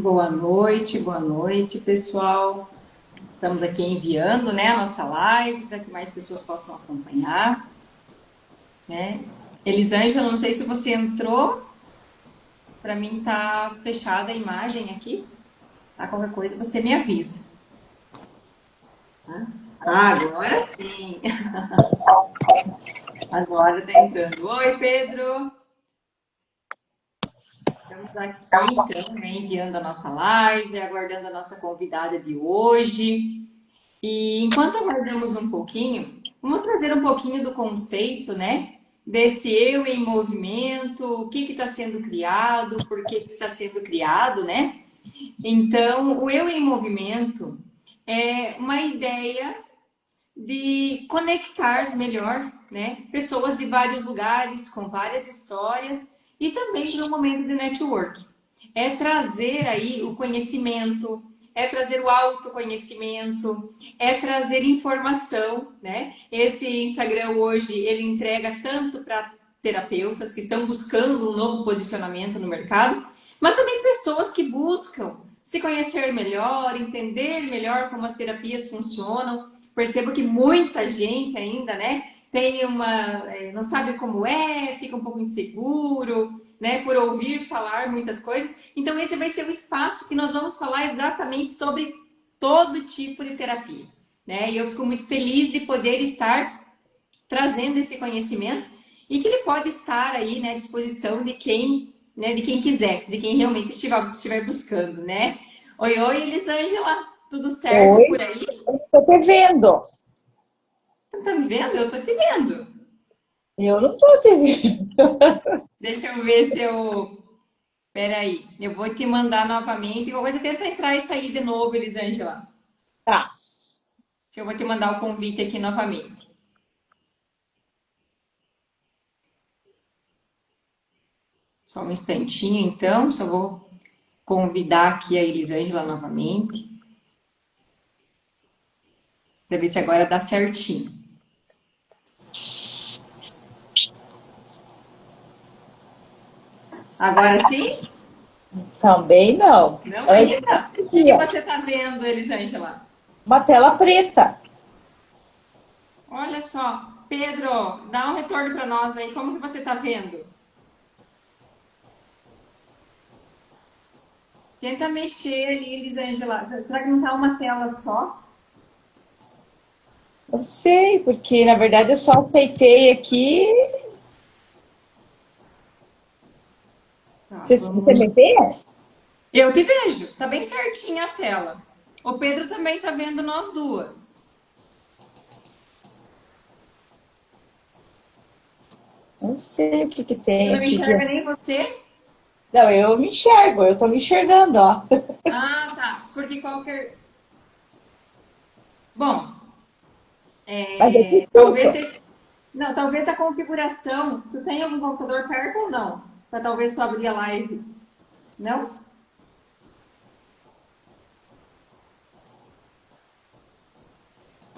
Boa noite, pessoal. Estamos aqui enviando, né, a nossa live para que mais pessoas possam acompanhar, né? Elisângela, não sei se você entrou. Para mim tá fechada a imagem aqui. Tá? Qualquer coisa você me avisa. Tá? Agora sim. Agora tá entrando. Oi, Pedro. Estamos aqui, então, né, enviando a nossa live, aguardando a nossa convidada de hoje. E enquanto aguardamos um pouquinho, vamos trazer um pouquinho do conceito, né? Desse eu em movimento, o que está sendo criado, por que está sendo criado, né? Então, o eu em movimento é uma ideia de conectar melhor, né? Pessoas de vários lugares, com várias histórias, e também para um momento de network. É trazer aí o conhecimento, é trazer o autoconhecimento, é trazer informação, né? Esse Instagram hoje, ele entrega tanto para terapeutas que estão buscando um novo posicionamento no mercado, mas também pessoas que buscam se conhecer melhor, entender melhor como as terapias funcionam. Percebo que muita gente ainda, né, tem não sabe como é, fica um pouco inseguro, né, por ouvir falar muitas coisas. Então esse vai ser o espaço que nós vamos falar exatamente sobre todo tipo de terapia, né? E eu fico muito feliz de poder estar trazendo esse conhecimento e que ele pode estar aí, né, à disposição de quem, né, de quem quiser, de quem realmente estiver buscando, né? Oi, oi, Elisângela, tudo certo Oi, por aí? estou te vendo. Você tá me vendo? Eu tô te vendo. Eu não estou te vendo. Deixa eu ver se eu. Peraí, eu vou te mandar novamente. Qualquer coisa tenta entrar e sair de novo, Elisângela. Tá, Que eu vou te mandar o convite aqui novamente. Só um instantinho, então. Só vou convidar aqui a Elisângela novamente. Para ver se agora dá certinho. Agora sim? também não. Não Antes ainda? O que aqui, que ó, você está vendo, Elisângela? uma tela preta. Olha só. Pedro, dá um retorno para nós aí. Como que você está vendo? Tenta mexer ali, Elisângela. Será que não está uma tela só? Não sei, porque na verdade eu só aceitei aqui. Tá, Você me vamos. vê? Eu te vejo. Tá bem certinha a tela. O Pedro também tá vendo nós duas. Não sei o que que Você tem não me aqui enxerga nem você? Não, eu me enxergo, eu estou me enxergando, ó. Ah, tá. Porque qualquer. Bom, Mas eu te talvez escuto. seja. Não, talvez a configuração. Tu tem algum computador perto ou não? Para talvez tu abrir a live. Não?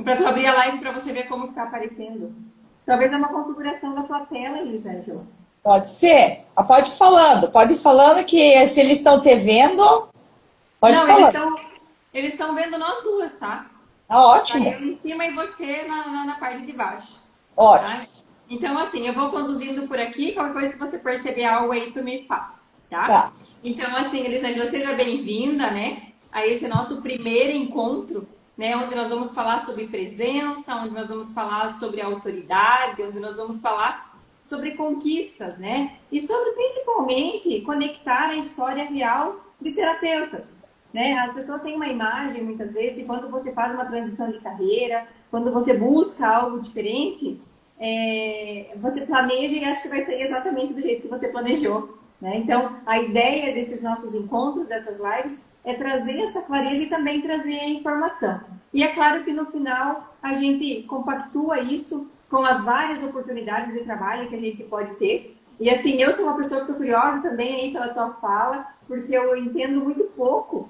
Para tu abrir a live para você ver como que tá aparecendo. Talvez é uma configuração da tua tela, Elisângela. Pode ser? Ah, pode ir falando que se eles estão te vendo, pode Não, falar. eles estão vendo nós duas, tá? Tá Tá ótimo, eu em cima e você na parte de baixo, ótimo. tá? Então, assim, eu vou conduzindo por aqui, qualquer coisa, se você perceber algo aí, tu me fala, tá? Tá. Então, assim, Elisângela, seja bem-vinda, né, a esse nosso primeiro encontro, né, onde nós vamos falar sobre presença, onde nós vamos falar sobre autoridade, onde nós vamos falar sobre conquistas, né, e sobre, principalmente, conectar a história real de terapeutas, né? As pessoas têm uma imagem, muitas vezes, e quando você faz uma transição de carreira, quando você busca algo diferente, você planeja e acha que vai sair exatamente do jeito que você planejou. Né? Então, a ideia desses nossos encontros, dessas lives, é trazer essa clareza e também trazer a informação. E é claro que no final a gente compactua isso com as várias oportunidades de trabalho que a gente pode ter. E assim, eu sou uma pessoa que estou curiosa também aí pela tua fala, porque eu entendo muito pouco,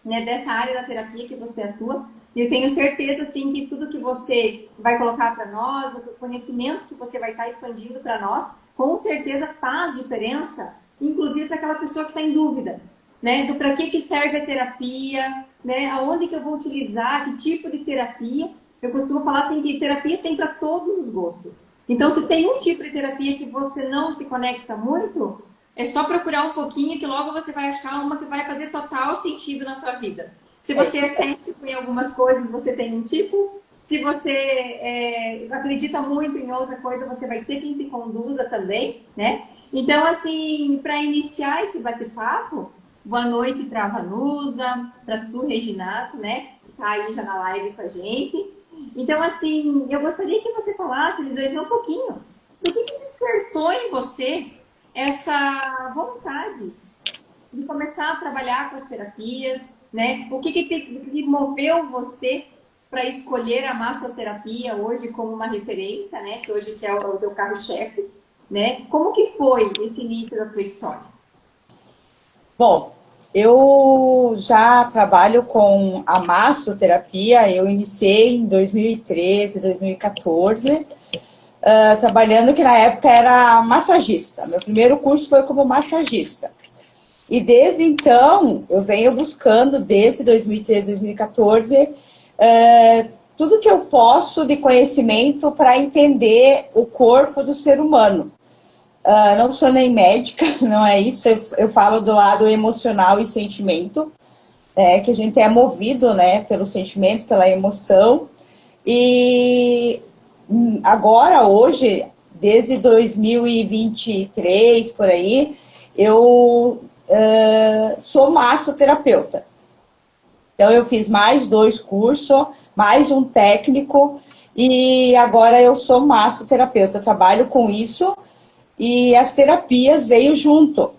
né, dessa área da terapia que você atua. E eu tenho certeza, assim, que tudo que você vai colocar para nós, o conhecimento que você vai estar expandindo para nós, com certeza faz diferença, inclusive para aquela pessoa que está em dúvida. né? Do para que serve a terapia, né? Aonde que eu vou utilizar, que tipo de terapia. Eu costumo falar assim que terapias tem para todos os gostos. Então, se tem um tipo de terapia que você não se conecta muito, é só procurar um pouquinho que logo você vai achar uma que vai fazer total sentido na sua vida. Se É você isso. é cético em algumas coisas, você tem um tipo. Se você acredita muito em outra coisa, você vai ter quem te conduza também, né? Então, assim, para iniciar esse bate-papo, boa noite para a Vanusa, para a Su Reginato, né? Que está aí já na live com a gente. Então, assim, eu gostaria que você falasse, Elisângela, um pouquinho do que despertou em você essa vontade de começar a trabalhar com as terapias, né? O que moveu você para escolher a massoterapia hoje como uma referência, né? Que hoje que é o teu carro-chefe, né? Como que foi esse início da tua história? Bom, eu já trabalho com a massoterapia, eu iniciei em 2013, 2014, trabalhando que na época era massagista. Meu primeiro curso foi como massagista. E desde então, eu venho buscando, desde 2013, 2014, tudo que eu posso de conhecimento para entender o corpo do ser humano. Não sou nem médica, não é isso, eu falo do lado emocional e sentimento, que a gente é movido, né, pelo sentimento, pela emoção. E agora, hoje, desde 2023, por aí, eu sou massoterapeuta. Então, eu fiz mais 2 cursos, mais um técnico, e agora eu sou massoterapeuta. Eu trabalho com isso e as terapias veio junto.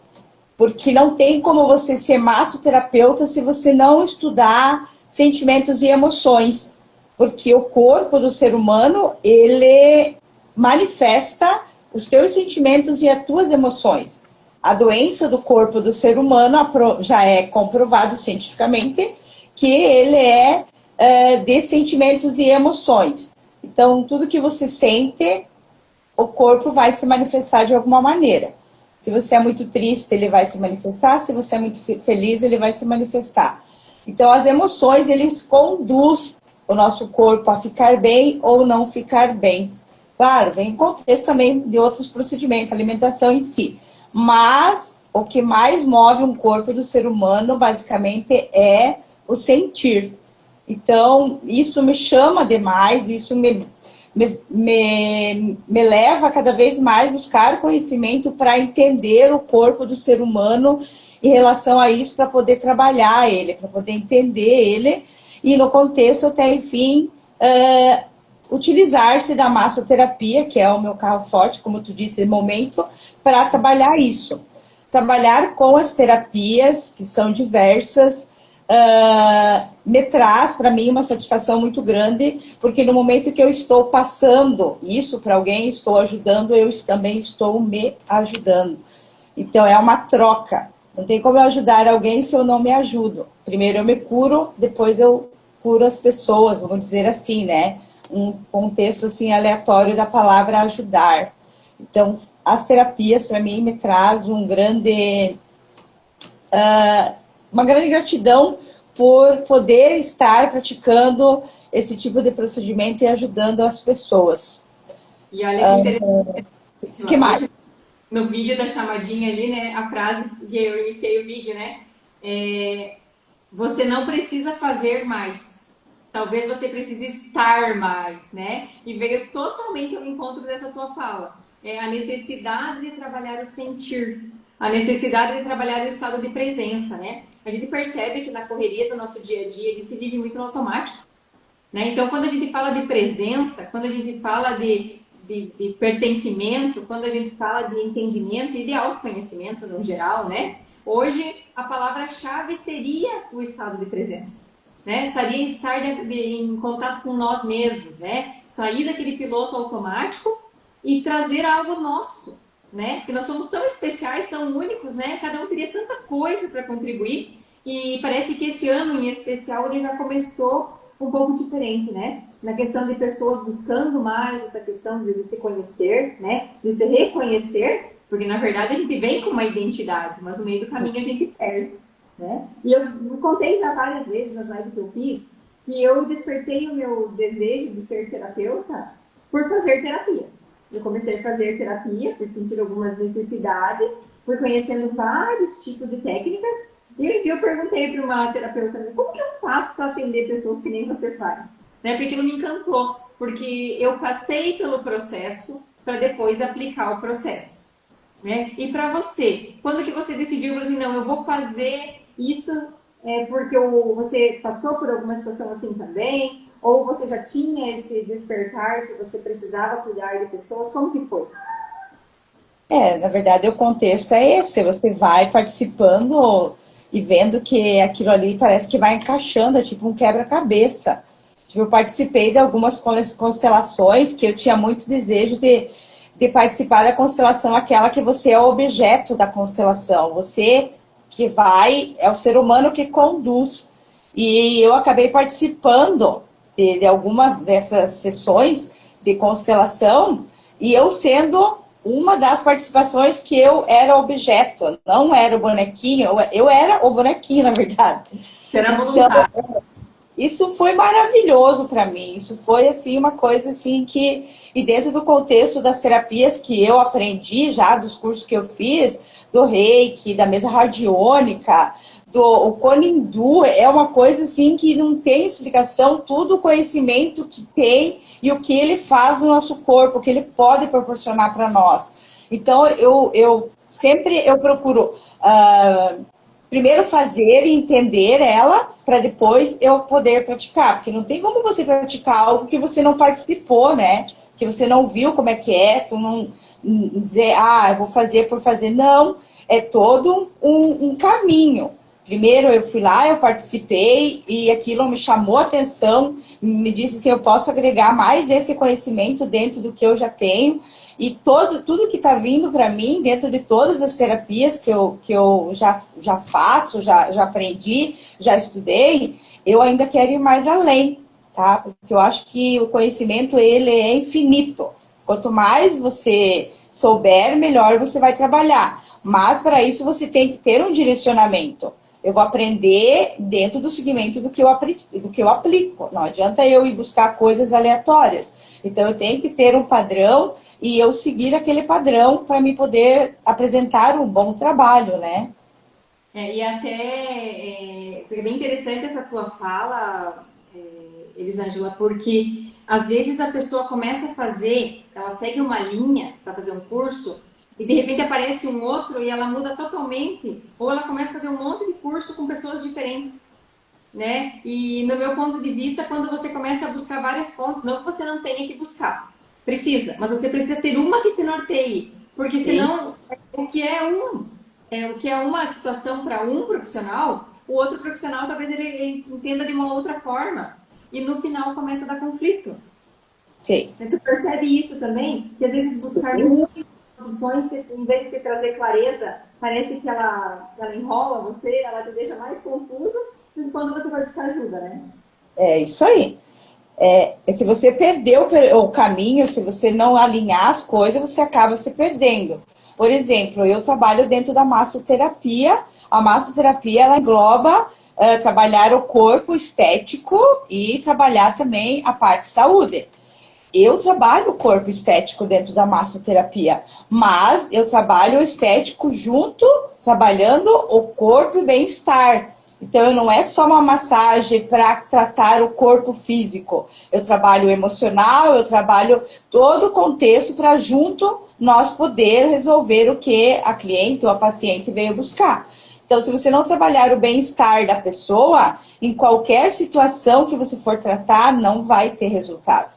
Porque não tem como você ser massoterapeuta se você não estudar sentimentos e emoções. Porque o corpo do ser humano, ele manifesta os teus sentimentos e as tuas emoções. A doença do corpo do ser humano já é comprovado cientificamente que ele é de sentimentos e emoções. Então, tudo que você sente, o corpo vai se manifestar de alguma maneira. Se você é muito triste, ele vai se manifestar. Se você é muito feliz, ele vai se manifestar. Então, as emoções, eles conduzem o nosso corpo a ficar bem ou não ficar bem. Claro, vem em contexto também de outros procedimentos, alimentação em si. Mas o que mais move um corpo do ser humano, basicamente, é o sentir. Então, isso me chama demais, isso me leva a cada vez mais buscar conhecimento para entender o corpo do ser humano em relação a isso, para poder trabalhar ele, para poder entender ele, e no contexto até, enfim, utilizar-se da massoterapia, que é o meu carro forte, como tu disse, no momento, para trabalhar isso. Trabalhar com as terapias, que são diversas, me traz para mim uma satisfação muito grande, porque no momento que eu estou passando isso para alguém, estou ajudando, eu também estou me ajudando. Então é uma troca. Não tem como eu ajudar alguém se eu não me ajudo. Primeiro eu me curo, depois eu curo as pessoas, vamos dizer assim, né? Um contexto assim aleatório da palavra ajudar. Então as terapias para mim me traz uma grande gratidão por poder estar praticando esse tipo de procedimento e ajudando as pessoas. E olha que interessante. Que mais? Hoje, no vídeo da chamadinha ali, né? A frase que eu iniciei o vídeo, né? Você não precisa fazer mais. Talvez você precise estar mais, né? E veio totalmente ao encontro dessa tua fala. É a necessidade de trabalhar o sentir, a necessidade de trabalhar o estado de presença, né? A gente percebe que na correria do nosso dia a dia, a gente vive muito no automático, né? Então, quando a gente fala de presença, quando a gente fala de pertencimento, quando a gente fala de entendimento e de autoconhecimento no geral, né? Hoje, a palavra-chave seria o estado de presença, né? Estaria estar em contato com nós mesmos, né? Sair daquele piloto automático e trazer algo nosso, né? Porque nós somos tão especiais, tão únicos, né? Cada um teria tanta coisa para contribuir e parece que esse ano em especial ele já começou um pouco diferente, né? Na questão de pessoas buscando mais essa questão de se conhecer, né? De se reconhecer, porque na verdade a gente vem com uma identidade, mas no meio do caminho a gente perde. né? E eu contei já várias vezes nas lives que eu fiz que eu despertei o meu desejo de ser terapeuta por fazer terapia. Eu comecei a fazer terapia por sentir algumas necessidades, fui conhecendo vários tipos de técnicas, e um dia eu perguntei para uma terapeuta, como que eu faço para atender pessoas que nem você faz? Né? Porque aquilo me encantou, porque eu passei pelo processo para depois aplicar o processo. Né? E para você, quando que você decidiu assim, não, eu vou fazer isso porque você passou por alguma situação assim também? Ou você já tinha esse despertar que você precisava cuidar de pessoas? Como que foi? Na verdade, o contexto é esse. Você vai participando e vendo que aquilo ali parece que vai encaixando, é tipo um quebra-cabeça. Tipo, eu participei de algumas constelações que eu tinha muito desejo de participar da constelação, aquela que você é o objeto da constelação. Você que vai, é o ser humano que conduz. E eu acabei participando de algumas dessas sessões de constelação e eu sendo uma das participações que eu era objeto, não era o bonequinho, eu era o bonequinho, na verdade. Será Então, voluntário. isso foi maravilhoso para mim. Isso foi assim uma coisa assim que e dentro do contexto das terapias que eu aprendi já dos cursos que eu fiz, do Reiki, da mesa radiônica, do o Konindu, é uma coisa assim que não tem explicação, tudo o conhecimento que tem e o que ele faz no nosso corpo, o que ele pode proporcionar para nós. Então eu sempre eu procuro primeiro fazer e entender ela, para depois eu poder praticar. Porque não tem como você praticar algo que você não participou, né? Que você não viu como é que é, tu não dizer, eu vou fazer por fazer. Não, é todo um caminho. Primeiro eu fui lá, eu participei e aquilo me chamou a atenção, me disse assim, eu posso agregar mais esse conhecimento dentro do que eu já tenho e tudo que está vindo para mim, dentro de todas as terapias que eu já faço, já aprendi, já estudei, eu ainda quero ir mais além, tá? Porque eu acho que o conhecimento, ele é infinito. Quanto mais você souber, melhor você vai trabalhar. Mas, para isso, você tem que ter um direcionamento. Eu vou aprender dentro do segmento do que eu aplico. Não adianta eu ir buscar coisas aleatórias. Então, eu tenho que ter um padrão e eu seguir aquele padrão para me poder apresentar um bom trabalho, né? E até foi bem interessante essa tua fala, Elisângela, porque às vezes a pessoa começa a fazer, ela segue uma linha para fazer um curso, e de repente aparece um outro e ela muda totalmente, ou ela começa a fazer um monte de curso com pessoas diferentes. Né? E no meu ponto de vista, quando você começa a buscar várias fontes, não que você não tenha que buscar, precisa, mas você precisa ter uma que te norteie, porque Sim. senão o que é uma situação para um profissional, o outro profissional talvez ele entenda de uma outra forma e no final começa a dar conflito. Sim. Tu percebe isso também? Que às vezes buscar Sim. muitas opções, em vez de te trazer clareza, parece que ela enrola você, ela te deixa mais confusa do que quando você vai buscar ajuda, né? É isso aí. Se você perder o caminho, se você não alinhar as coisas, você acaba se perdendo. Por exemplo, eu trabalho dentro da massoterapia. A massoterapia, ela engloba trabalhar o corpo estético e trabalhar também a parte de saúde. Eu trabalho o corpo estético dentro da massoterapia, mas eu trabalho o estético junto, trabalhando o corpo e bem-estar. Então, não é só uma massagem para tratar o corpo físico. Eu trabalho o emocional, eu trabalho todo o contexto para junto nós poder resolver o que a cliente ou a paciente veio buscar. Então, se você não trabalhar o bem-estar da pessoa, em qualquer situação que você for tratar, não vai ter resultado.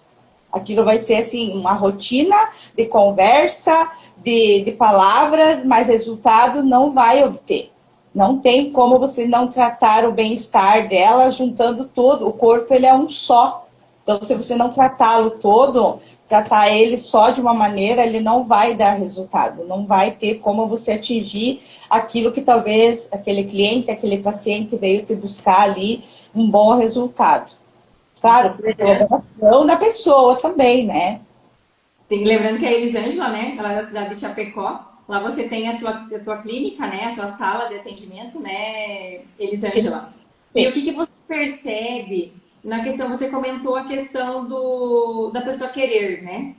Aquilo vai ser assim, uma rotina de conversa, de palavras, mas resultado não vai obter. Não tem como você não tratar o bem-estar dela juntando tudo. O corpo, ele é um só. Então, se você não tratá-lo todo, tratar ele só de uma maneira, ele não vai dar resultado. Não vai ter como você atingir aquilo que talvez aquele cliente, aquele paciente veio te buscar ali, um bom resultado. Claro, colaboração da pessoa também, né? Sim, lembrando que a Elisângela, né? Ela é da cidade de Chapecó. Lá você tem a tua clínica, né? A tua sala de atendimento, né, Sim, Elisângela? E o sim. que você percebe na questão, você comentou a questão da pessoa querer, né?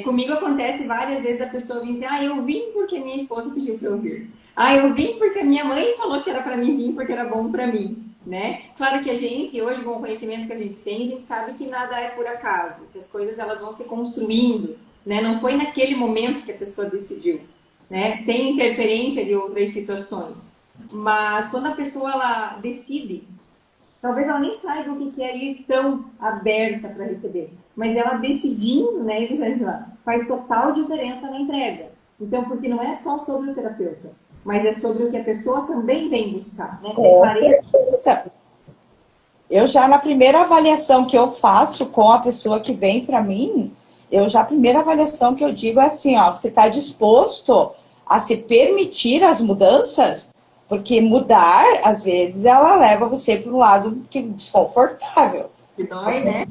Comigo acontece várias vezes da pessoa vir assim, ah, eu vim porque minha esposa pediu para eu vir. Ah, eu vim porque a minha mãe falou que era para mim vir porque era bom para mim, né? Claro que a gente, hoje, com o conhecimento que a gente tem, a gente sabe que nada é por acaso, que as coisas elas vão se construindo, né? Não foi naquele momento que a pessoa decidiu, né? Tem interferência de outras situações. Mas quando a pessoa ela decide, talvez ela nem saiba o que é ir tão aberta para receber, mas ela decidindo, né, Elisângela, faz total diferença na entrega. Então, porque não é só sobre o terapeuta, mas é sobre o que a pessoa também vem buscar, né? Ter Com clareza. certeza. Eu já na primeira avaliação que eu faço com a pessoa que vem para mim, a primeira avaliação que eu digo é assim, ó, você está disposto a se permitir as mudanças? Porque mudar, às vezes, ela leva você para um lado que desconfortável. Que dói, Assim, né?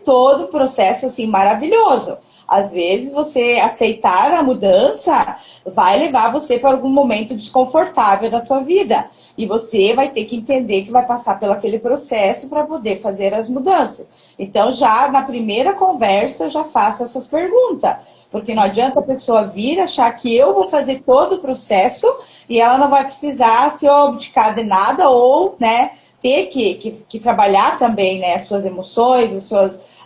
todo o processo assim maravilhoso. Às vezes você aceitar a mudança vai levar você para algum momento desconfortável da tua vida. E você vai ter que entender que vai passar pelo aquele processo para poder fazer as mudanças. Então, já na primeira conversa, eu já faço essas perguntas. Porque não adianta a pessoa vir achar que eu vou fazer todo o processo e ela não vai precisar se abdicar de nada ou, né, ter que trabalhar também, né, as suas emoções,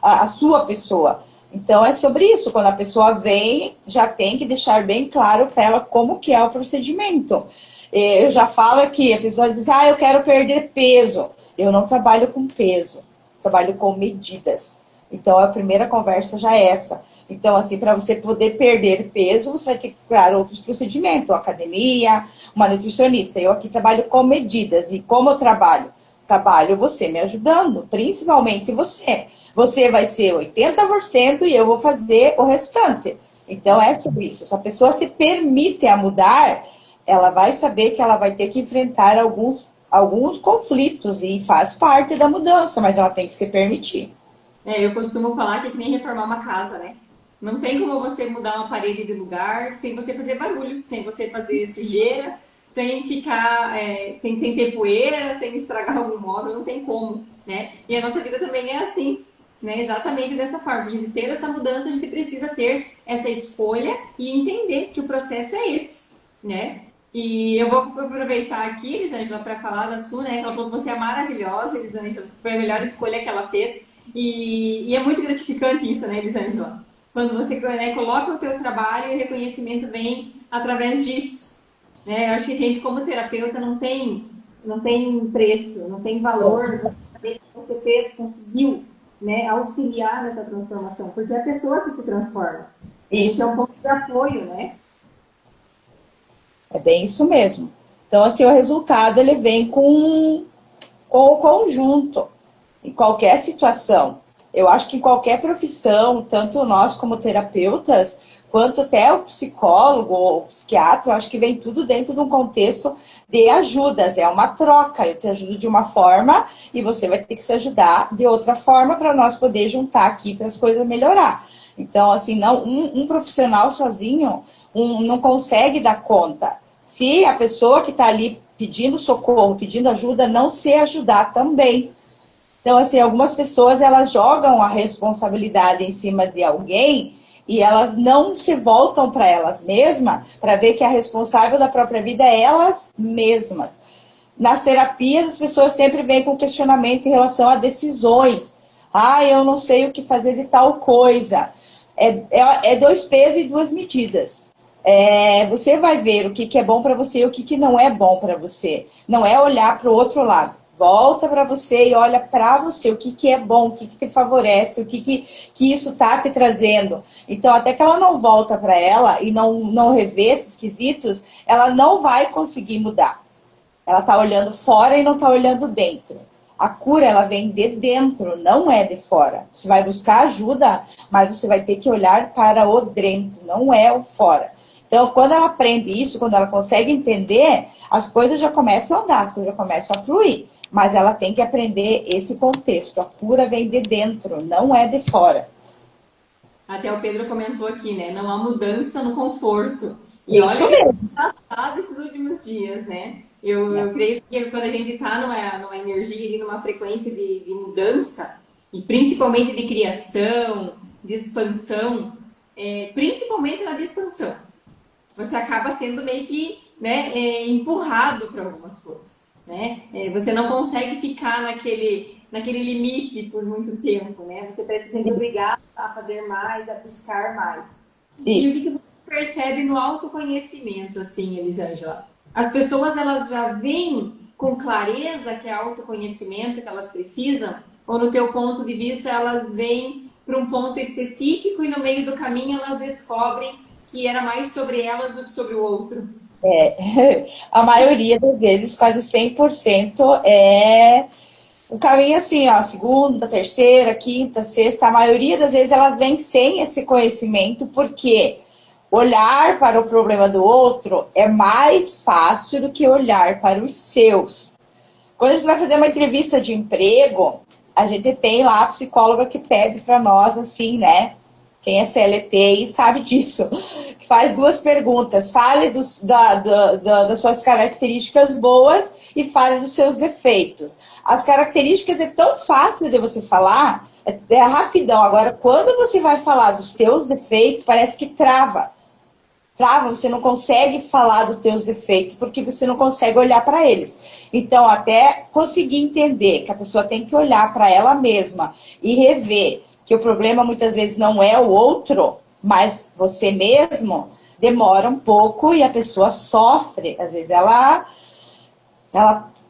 a sua pessoa. Então, é sobre isso. Quando a pessoa vem, já tem que deixar bem claro para ela como que é o procedimento. Eu já falo aqui, a pessoa diz, ah, eu quero perder peso. Eu não trabalho com peso, trabalho com medidas. Então, a primeira conversa já é essa. Então, assim, para você poder perder peso, você vai ter que criar outros procedimentos, uma academia, uma nutricionista. Eu aqui trabalho com medidas. E como eu trabalho? Trabalho você me ajudando, principalmente você. Você vai ser 80% e eu vou fazer o restante. Então, é sobre isso. Se a pessoa se permite a mudar, ela vai saber que ela vai ter que enfrentar alguns conflitos e faz parte da mudança, mas ela tem que se permitir. Eu costumo falar que é que nem reformar uma casa, né? Não tem como você mudar uma parede de lugar sem você fazer barulho, sem você fazer sujeira, sem ficar, sem ter poeira, sem estragar algum móvel, não tem como, né? E a nossa vida também é assim, né? Exatamente dessa forma. A gente ter essa mudança, a gente precisa ter essa escolha e entender que o processo é esse, né? E eu vou aproveitar aqui, Elisângela, para falar da Su, né? Ela falou que você é maravilhosa, Elisângela, foi a melhor escolha que ela fez. E é muito gratificante isso, né, Elisângela? Quando você, né, coloca o teu trabalho e o reconhecimento vem através disso. Né? Eu acho que a gente, como terapeuta, não tem preço, não tem valor você saber que você fez, conseguiu, né, auxiliar nessa transformação, porque é a pessoa que se transforma. A gente é Isso, um ponto de apoio, né? é bem isso mesmo. Então, assim, o resultado ele vem com o conjunto, em qualquer situação. Eu acho que em qualquer profissão, tanto nós como terapeutas, quanto até o psicólogo ou o psiquiatra, eu acho que vem tudo dentro de um contexto de ajudas. É uma troca. Eu te ajudo de uma forma e você vai ter que se ajudar de outra forma para nós poder juntar aqui para as coisas melhorar. Então, assim, não um profissional sozinho não consegue dar conta. Se a pessoa que está ali pedindo socorro, pedindo ajuda, não se ajudar também. Então, assim, algumas pessoas, elas jogam a responsabilidade em cima de alguém e elas não se voltam para elas mesmas para ver que a responsável da própria vida é elas mesmas. Nas terapias, as pessoas sempre vêm com questionamento em relação a decisões. Ah, eu não sei o que fazer de tal coisa. É dois pesos e duas medidas. Você vai ver o que é bom para você e o que não é bom para você. Não é olhar para o outro lado. Volta para você e olha para você o que é bom, o que te favorece, que isso está te trazendo. Então, até que ela não volta para ela e não revê esses quesitos, ela não vai conseguir mudar. Ela está olhando fora e não está olhando dentro. A cura, ela vem de dentro, não é de fora. Você vai buscar ajuda, mas você vai ter que olhar para o dentro, não é o fora. Então, quando ela aprende isso, quando ela consegue entender, as coisas já começam a andar, as coisas já começam a fluir. Mas ela tem que aprender esse contexto. A cura vem de dentro, não é de fora. Até o Pedro comentou aqui, né? Não há mudança no conforto. E olha Isso que tem mesmo. passado esses últimos dias, né? Eu creio que quando a gente está numa energia e numa frequência de mudança, e principalmente de criação, de expansão, principalmente na de expansão, você acaba sendo meio que, né, empurrado para algumas coisas, né? Você não consegue ficar naquele limite por muito tempo, né? Você parece sendo obrigado a fazer mais, a buscar mais. E o Isso. que você percebe no autoconhecimento, assim, Elisângela? As pessoas, elas já veem com clareza que é autoconhecimento que elas precisam, ou no teu ponto de vista elas vêm para um ponto específico e no meio do caminho elas descobrem que era mais sobre elas do que sobre o outro? A maioria das vezes, quase 100%, é um caminho assim, ó, segunda, terceira, quinta, sexta. A maioria das vezes elas vêm sem esse conhecimento, porque olhar para o problema do outro é mais fácil do que olhar para os seus. Quando a gente vai fazer uma entrevista de emprego, a gente tem lá a psicóloga que pede para nós, assim, né? Quem é CLT e sabe disso. Que faz duas perguntas. Fale das suas características boas e fale dos seus defeitos. As características é tão fácil de você falar, é rapidão. Agora, quando você vai falar dos teus defeitos, parece que trava. Você não consegue falar dos teus defeitos porque você não consegue olhar para eles. Então, até conseguir entender que a pessoa tem que olhar para ela mesma e rever que o problema muitas vezes não é o outro, mas você mesmo, demora um pouco e a pessoa sofre. Às vezes ela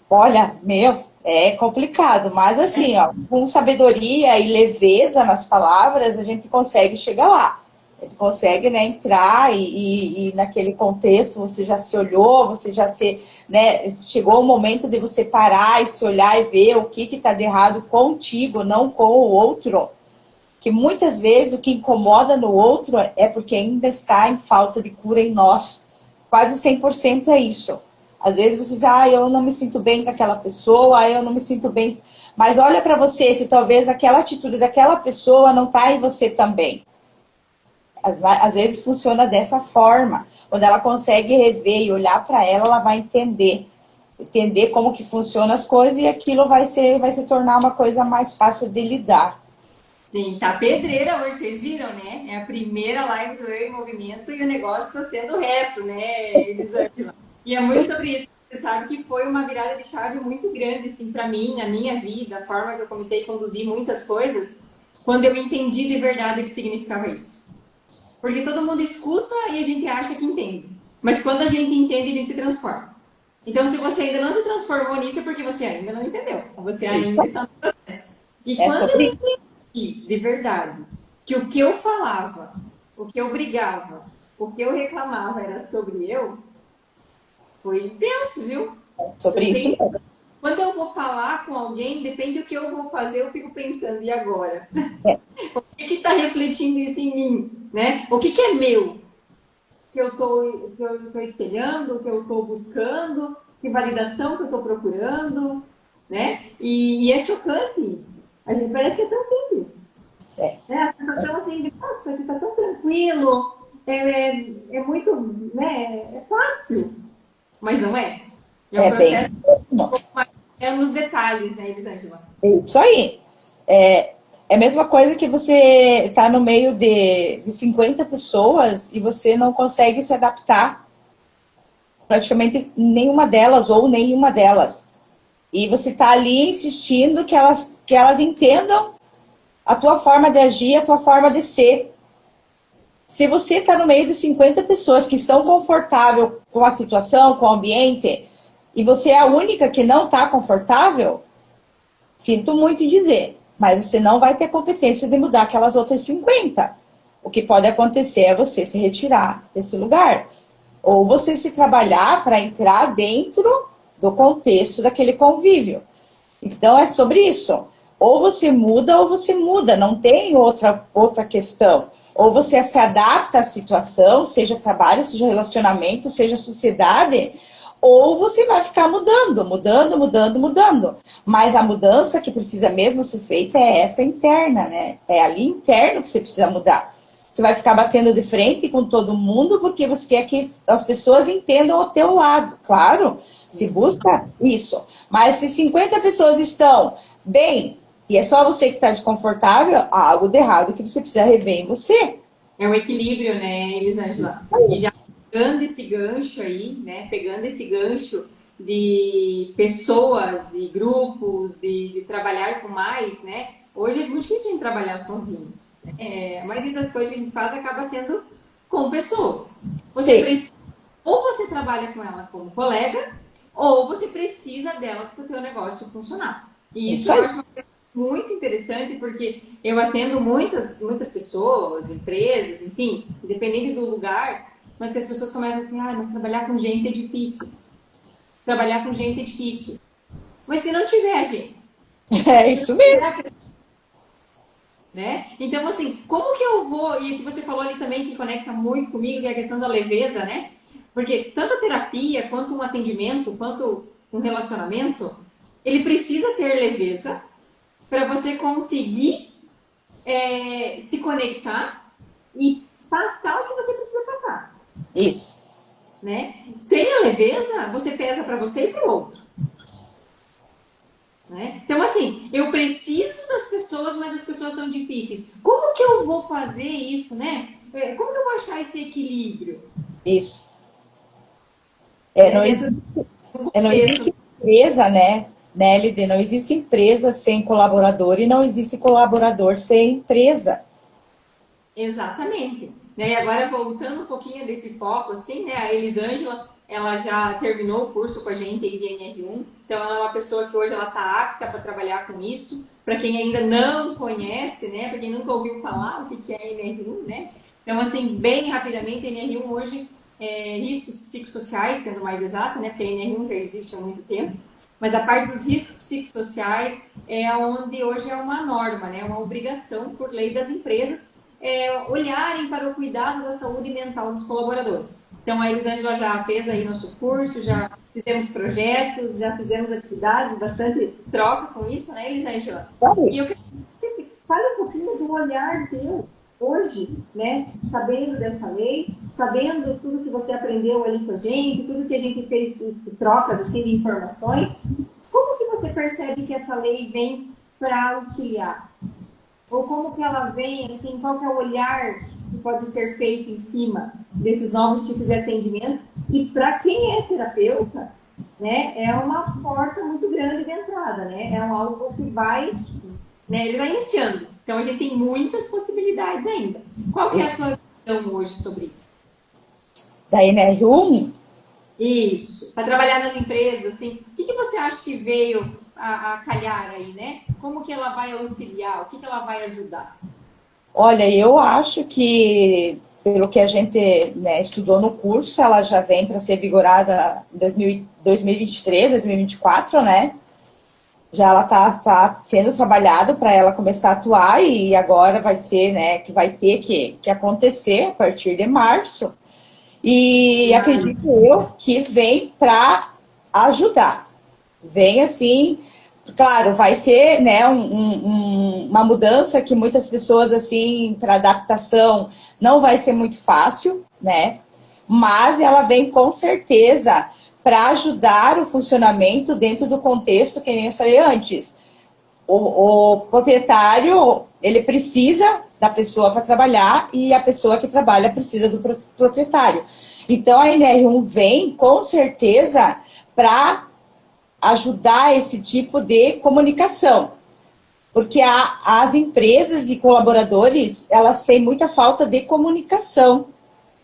olha, meu, é complicado, mas assim, ó, com sabedoria e leveza nas palavras, a gente consegue chegar lá. A gente consegue, né, entrar e naquele contexto você já se olhou, você já se, né, chegou o momento de você parar e se olhar e ver o que está de errado contigo, não com o outro. Que muitas vezes o que incomoda no outro é porque ainda está em falta de cura em nós. Quase 100% é isso. Às vezes você diz, eu não me sinto bem com aquela pessoa, eu não me sinto bem. Mas olha para você, se talvez aquela atitude daquela pessoa não está em você também. Às vezes funciona dessa forma. Quando ela consegue rever e olhar para ela, ela vai entender como que funcionam as coisas e aquilo vai se tornar uma coisa mais fácil de lidar. Sim, tá pedreira hoje, vocês viram, né? É a primeira live do Eu em Movimento e o negócio está sendo reto, né, Elisângela? E é muito sobre isso. Você sabe que foi uma virada de chave muito grande, assim, para mim, na minha vida, a forma que eu comecei a conduzir muitas coisas, quando eu entendi de verdade o que significava isso. Porque todo mundo escuta e a gente acha que entende. Mas quando a gente entende, a gente se transforma. Então, se você ainda não se transformou nisso, é porque você ainda não entendeu. Você ainda está no processo. E quando eu Sobre entendi de verdade que o que eu falava, o que eu brigava, o que eu reclamava era sobre eu, foi intenso, viu? sobre isso mesmo. Quando eu vou falar com alguém, depende do que eu vou fazer, eu fico pensando, e agora? O que está refletindo isso em mim? Né? O que é meu? Que eu estou espelhando, que eu estou buscando, que validação que eu estou procurando, né? E é chocante isso. A gente parece que é tão simples. Né? A sensação assim de, nossa, que está tão tranquilo, é muito, né? É fácil, mas não é. É um É bem. processo um pouco mais nos detalhes, né, Elisângela? Isso aí. É a mesma coisa que você está no meio de 50 pessoas e você não consegue se adaptar praticamente nenhuma delas ou nenhuma delas. E você está ali insistindo que elas entendam a tua forma de agir, a tua forma de ser. Se você está no meio de 50 pessoas que estão confortáveis com a situação, com o ambiente, e você é a única que não está confortável, sinto muito dizer, mas você não vai ter competência de mudar aquelas outras 50. O que pode acontecer é você se retirar desse lugar. Ou você se trabalhar para entrar dentro do contexto daquele convívio. Então, é sobre isso. Ou você muda, não tem outra questão. Ou você se adapta à situação, seja trabalho, seja relacionamento, seja sociedade, ou você vai ficar mudando. Mas a mudança que precisa mesmo ser feita é essa interna, né? É ali interno que você precisa mudar. você vai ficar batendo de frente com todo mundo porque você quer que as pessoas entendam o teu lado. Claro, se busca isso. Mas se 50 pessoas estão bem e é só você que está desconfortável, há algo de errado que você precisa rever em você. É um equilíbrio, né, Elisângela? E já pegando esse gancho aí, né? Pegando esse gancho de pessoas, de grupos, de trabalhar com mais, né? Hoje é muito difícil a gente trabalhar sozinho. A maioria das coisas que a gente faz acaba sendo com pessoas. Você precisa, ou você trabalha com ela como colega, ou você precisa delas para o teu negócio funcionar. E isso eu acho uma coisa muito interessante, porque eu atendo muitas pessoas, empresas, enfim, independente do lugar, mas que as pessoas começam assim, mas trabalhar com gente é difícil. Trabalhar com gente é difícil. Mas se não tiver gente? É isso mesmo. Né? Então, assim, como que eu vou... E o que você falou ali também, que conecta muito comigo, que é a questão da leveza, né? Porque tanto a terapia, quanto um atendimento, quanto um relacionamento, ele precisa ter leveza para você conseguir se conectar e passar o que você precisa passar. Isso. Né? Sem a leveza, você pesa para você e para o outro. Né? Então, assim, eu preciso das pessoas, mas as pessoas são difíceis. Como que eu vou fazer isso, né? Como que eu vou achar esse equilíbrio? Isso. Não existe empresa, né, Nélide? Não existe empresa sem colaborador e não existe colaborador sem empresa. Exatamente. Né? E agora, voltando um pouquinho desse foco, assim, né? A Elisângela, ela já terminou o curso com a gente aí de NR1, então ela é uma pessoa que hoje ela está apta para trabalhar com isso. Para quem ainda não conhece, né? Para quem nunca ouviu falar o que é NR1, né? Então, assim, bem rapidamente, a NR1 hoje riscos psicossociais, sendo mais exato, né? Porque a NR1 já existe há muito tempo. Mas a parte dos riscos psicossociais é onde hoje é uma norma, né? Uma obrigação por lei das empresas olharem para o cuidado da saúde mental dos colaboradores. Então, a Elisângela já fez aí nosso curso, já fizemos projetos, já fizemos atividades, bastante troca com isso, né, Elisângela? E eu quero que você fale um pouquinho do olhar teu hoje, né, sabendo dessa lei, sabendo tudo que você aprendeu ali com a gente, tudo que a gente fez de trocas assim, de informações, como que você percebe que essa lei vem para auxiliar? Ou como que ela vem, assim, qual que é o olhar que pode ser feito em cima desses novos tipos de atendimento, que para quem é terapeuta, né, é uma porta muito grande de entrada, né? É algo que vai, né, ele vai iniciando. Então a gente tem muitas possibilidades ainda. Qual que é a sua visão hoje sobre isso? Da NR1? Isso. Para trabalhar nas empresas, assim, o que você acha que veio a calhar aí, né? Como que ela vai auxiliar? O que ela vai ajudar? Olha, eu acho que, pelo que a gente, né, estudou no curso, ela já vem para ser vigorada em 2023, 2024, né? Já ela tá sendo trabalhado para ela começar a atuar e agora vai ser, né, que vai ter que acontecer a partir de março. E acredito eu que vem para ajudar. Vem assim, claro, vai ser, né, uma mudança que muitas pessoas, assim, para adaptação não vai ser muito fácil, né? Mas ela vem com certeza para ajudar o funcionamento dentro do contexto que nem eu falei antes. O proprietário, ele precisa da pessoa para trabalhar e a pessoa que trabalha precisa do proprietário. Então, a NR1 vem, com certeza, para ajudar esse tipo de comunicação. Porque as empresas e colaboradores, elas têm muita falta de comunicação.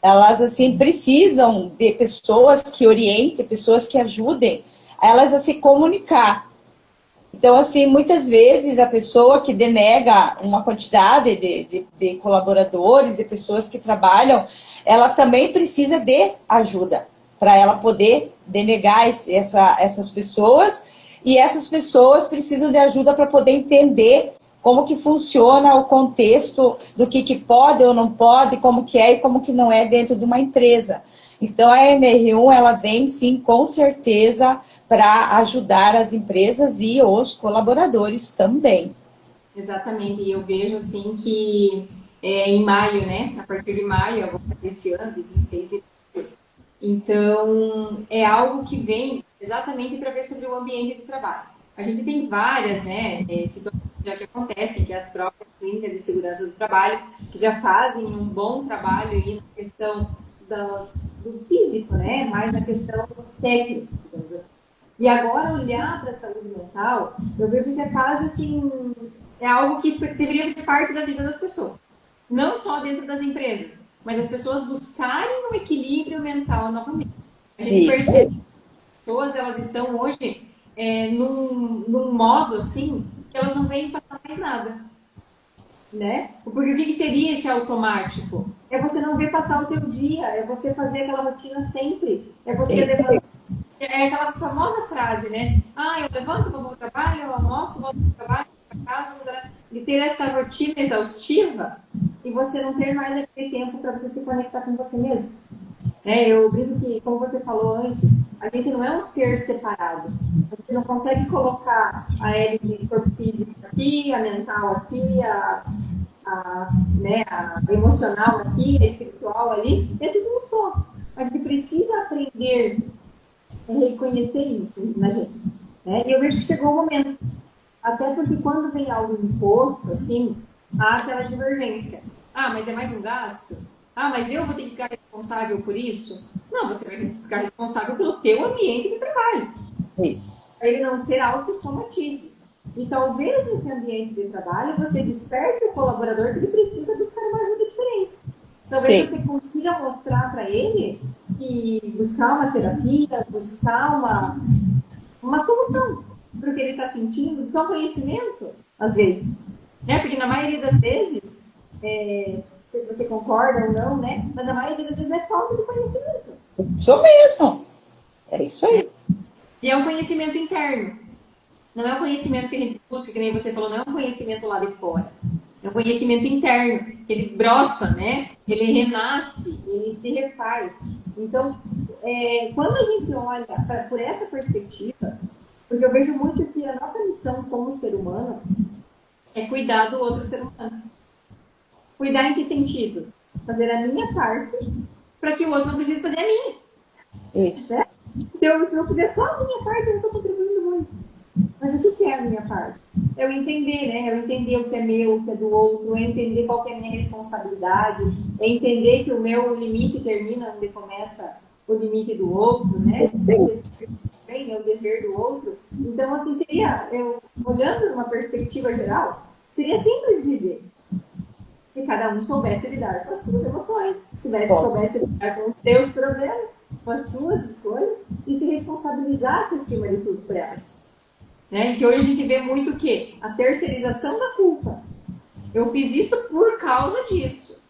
Elas, assim, precisam de pessoas que orientem, pessoas que ajudem elas a se comunicar. Então, assim, muitas vezes a pessoa que denega uma quantidade de colaboradores, de pessoas que trabalham, ela também precisa de ajuda para ela poder denegar essas pessoas, e essas pessoas precisam de ajuda para poder entender como que funciona o contexto do que pode ou não pode, como que é e como que não é dentro de uma empresa. Então, a NR1, ela vem, sim, com certeza, para ajudar as empresas e os colaboradores também. Exatamente, e eu vejo, assim, que em maio, né? A partir de maio, agora desse ano, de 26 de maio. Então, é algo que vem exatamente para ver sobre o ambiente de trabalho. A gente tem várias, né, situações já que acontecem, que as próprias clínicas de segurança do trabalho que já fazem um bom trabalho aí na questão do físico, né, mais na questão técnica, digamos assim. E agora, olhar para a saúde mental, eu vejo que é quase assim, é algo que deveria ser parte da vida das pessoas. Não só dentro das empresas, mas as pessoas buscarem um equilíbrio mental novamente. A gente Isso. percebe que as pessoas, elas estão hoje num modo assim, que elas não veem passar mais nada. Né? Porque o que seria esse automático? É você não ver passar o teu dia, é você fazer aquela rotina sempre, é você levantar. É aquela famosa frase, né? Ah, eu levanto, vou ao trabalho, eu almoço, vou ao trabalho, vou para casa, de ter essa rotina exaustiva e você não ter mais aquele tempo para você se conectar com você mesmo. Eu brinco que, como você falou antes, a gente não é um ser separado. A gente não consegue colocar a L de corpo físico aqui, a mental aqui, a emocional aqui, a espiritual ali, é tudo um só. A gente precisa aprender a reconhecer isso na gente. E eu vejo que chegou o momento. Até porque quando vem algo imposto, assim, há aquela divergência. Ah, mas é mais um gasto? Ah, mas eu vou ter que ficar responsável por isso? Não, você vai ficar responsável pelo teu ambiente de trabalho. Isso. Para ele não ser algo que somatize. E talvez nesse ambiente de trabalho você desperte o colaborador que ele precisa buscar uma ajuda diferente. Talvez você consiga mostrar para ele que buscar uma terapia, buscar uma solução para o que ele está sentindo, buscar um conhecimento, às vezes. Porque na maioria das vezes, não sei se você concorda ou não, né? Mas na maioria das vezes é falta de conhecimento. Isso mesmo. É isso aí. E é um conhecimento interno. Não é um conhecimento que a gente busca, que nem você falou, não é um conhecimento lá de fora. É um conhecimento interno, que ele brota, né? Ele renasce, ele se refaz. Então, quando a gente olha por essa perspectiva, porque eu vejo muito que a nossa missão como ser humano é cuidar do outro ser humano. Cuidar em que sentido? Fazer a minha parte para que o outro não precise fazer a minha. Isso. Né? Se eu fizer só a minha parte, eu não estou contribuindo muito. Mas o que é a minha parte? Eu entender, né? Eu entender o que é meu, o que é do outro, eu entender qual que é a minha responsabilidade, eu entender que o meu limite termina onde começa o limite do outro, né? É o dever do outro. Então, assim, seria, olhando numa perspectiva geral, seria simples viver. Se cada um soubesse lidar com as suas emoções, se soubesse lidar com os seus problemas, com as suas escolhas, e se responsabilizasse acima de tudo por elas. Que hoje a gente vê muito o quê? A terceirização da culpa. Eu fiz isso por causa disso.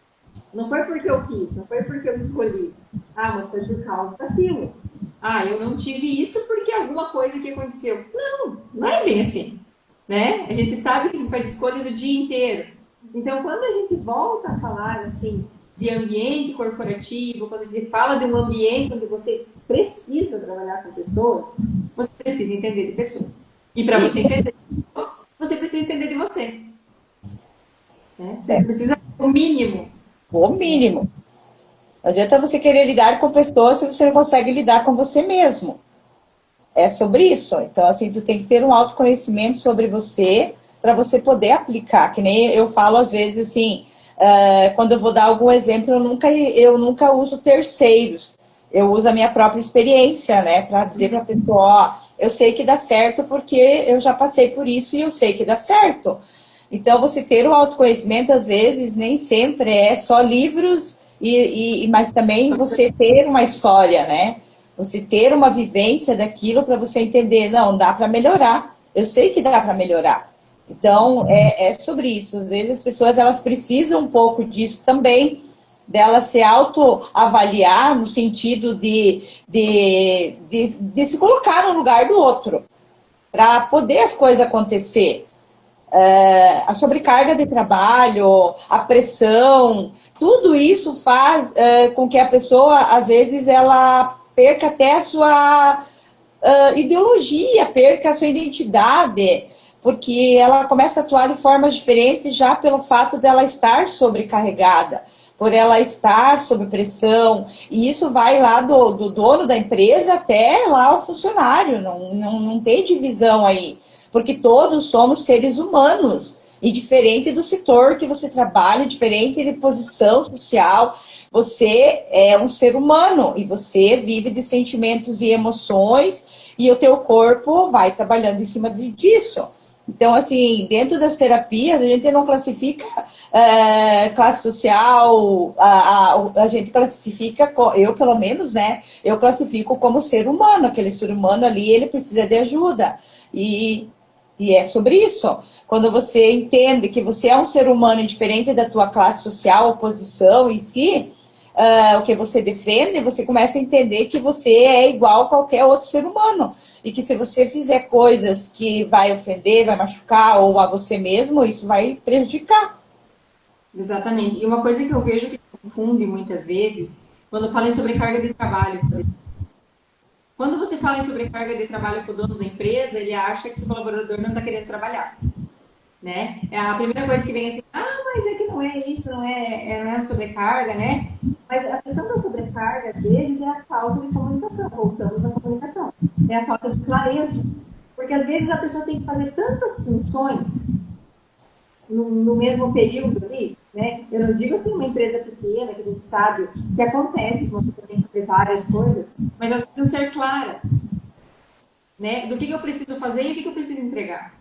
Não foi porque eu quis, não foi porque eu escolhi. Ah, mas foi por causa daquilo. Ah, eu não tive isso porque alguma coisa que aconteceu. Não é bem assim. A gente sabe que a gente faz escolhas o dia inteiro. Então, quando a gente volta a falar assim de ambiente corporativo, quando a gente fala de um ambiente onde você precisa trabalhar com pessoas, você precisa entender de pessoas. E para você entender de pessoas, você precisa entender de você. Você precisa o mínimo. O mínimo. Não adianta você querer lidar com pessoas se você não consegue lidar com você mesmo. É sobre isso. Então, assim, tu tem que ter um autoconhecimento sobre você para você poder aplicar. Que nem eu falo às vezes assim, quando eu vou dar algum exemplo, eu nunca uso terceiros. Eu uso a minha própria experiência, né? Para dizer para a pessoa, ó, eu sei que dá certo porque eu já passei por isso e eu sei que dá certo. Então, você ter o autoconhecimento, às vezes, nem sempre é só livros, mas também você ter uma história, né? Você ter uma vivência daquilo para você entender, não, dá para melhorar. Eu sei que dá para melhorar. Então, é sobre isso. Às vezes as pessoas elas precisam um pouco disso também, dela se autoavaliar no sentido de se colocar no lugar do outro, para poder as coisas acontecer. A sobrecarga de trabalho, a pressão, tudo isso faz com que a pessoa, às vezes, ela perca até a sua ideologia, perca a sua identidade, porque ela começa a atuar de formas diferentes já pelo fato dela estar sobrecarregada, por ela estar sob pressão, e isso vai lá do dono da empresa até lá o funcionário, não tem divisão aí, porque todos somos seres humanos, e diferente do setor que você trabalha, diferente de posição social, você é um ser humano, e você vive de sentimentos e emoções, e o teu corpo vai trabalhando em cima disso. Então, assim, dentro das terapias, a gente não classifica classe social, a gente classifica, eu pelo menos, né, eu classifico como ser humano, aquele ser humano ali, ele precisa de ajuda, e é sobre isso. Quando você entende que você é um ser humano diferente da tua classe social, ou posição em si, o que você defende, você começa a entender que você é igual a qualquer outro ser humano. E que se você fizer coisas que vai ofender, vai machucar, ou a você mesmo, isso vai prejudicar. Exatamente. E uma coisa que eu vejo que confunde muitas vezes, quando fala em sobrecarga de trabalho, por exemplo. Quando você fala em sobrecarga de trabalho para o dono da empresa, ele acha que o colaborador não está querendo trabalhar. Né? A primeira coisa que vem assim, mas é que não é isso, não é sobrecarga, né? Mas a questão da sobrecarga, às vezes, é a falta de comunicação. Voltamos na comunicação. É a falta de clareza. Porque, às vezes, a pessoa tem que fazer tantas funções no mesmo período ali, né? Eu não digo assim uma empresa pequena, que a gente sabe que acontece, que uma pessoa tem que fazer várias coisas, mas elas precisam ser claras, né? Do que eu preciso fazer e o que eu preciso entregar.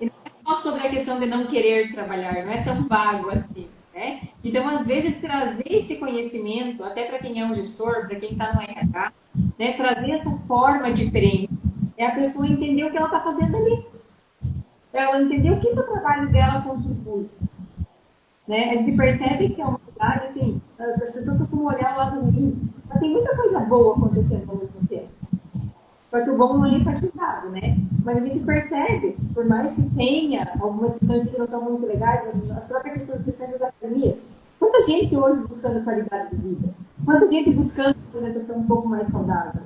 E não é só sobre a questão de não querer trabalhar, não é tão vago assim, né? Então, às vezes, trazer esse conhecimento, até para quem é um gestor, para quem está no RH, né? Trazer essa forma diferente, é a pessoa entender o que ela está fazendo ali. Ela entender o que o trabalho dela contribui. Né? A gente percebe que é uma cidade, assim, as pessoas costumam olhar o lado ruim, mas tem muita coisa boa acontecendo ao mesmo tempo. Só que o bom não é enfatizado, né? Mas a gente percebe, por mais que tenha algumas questões que não são muito legais, mas as próprias questões das academias, quanta gente hoje buscando qualidade de vida? Quanta gente buscando uma alimentação um pouco mais saudável?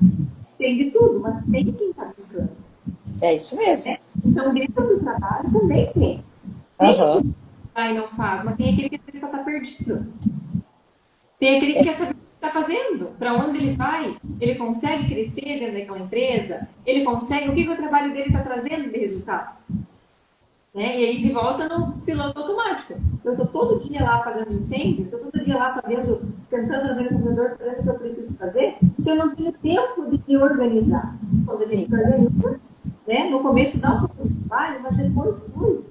Tem de tudo, mas tem quem está buscando. É isso mesmo. Né? Então, dentro do trabalho também tem. Tem quem vai e não faz, mas tem aquele que só está perdido. Tem aquele que quer saber o que está fazendo, para onde ele vai, ele consegue crescer dentro daquela empresa, ele consegue, o que o trabalho dele está trazendo de resultado. Né? E aí a gente volta no piloto automático. Eu estou todo dia lá apagando incêndio, estou todo dia lá sentando no meu computador, fazendo o que eu preciso fazer, porque eu não tenho tempo de me organizar. Quando a gente se organiza, né? No começo dá um pouco de trabalho, mas depois flui.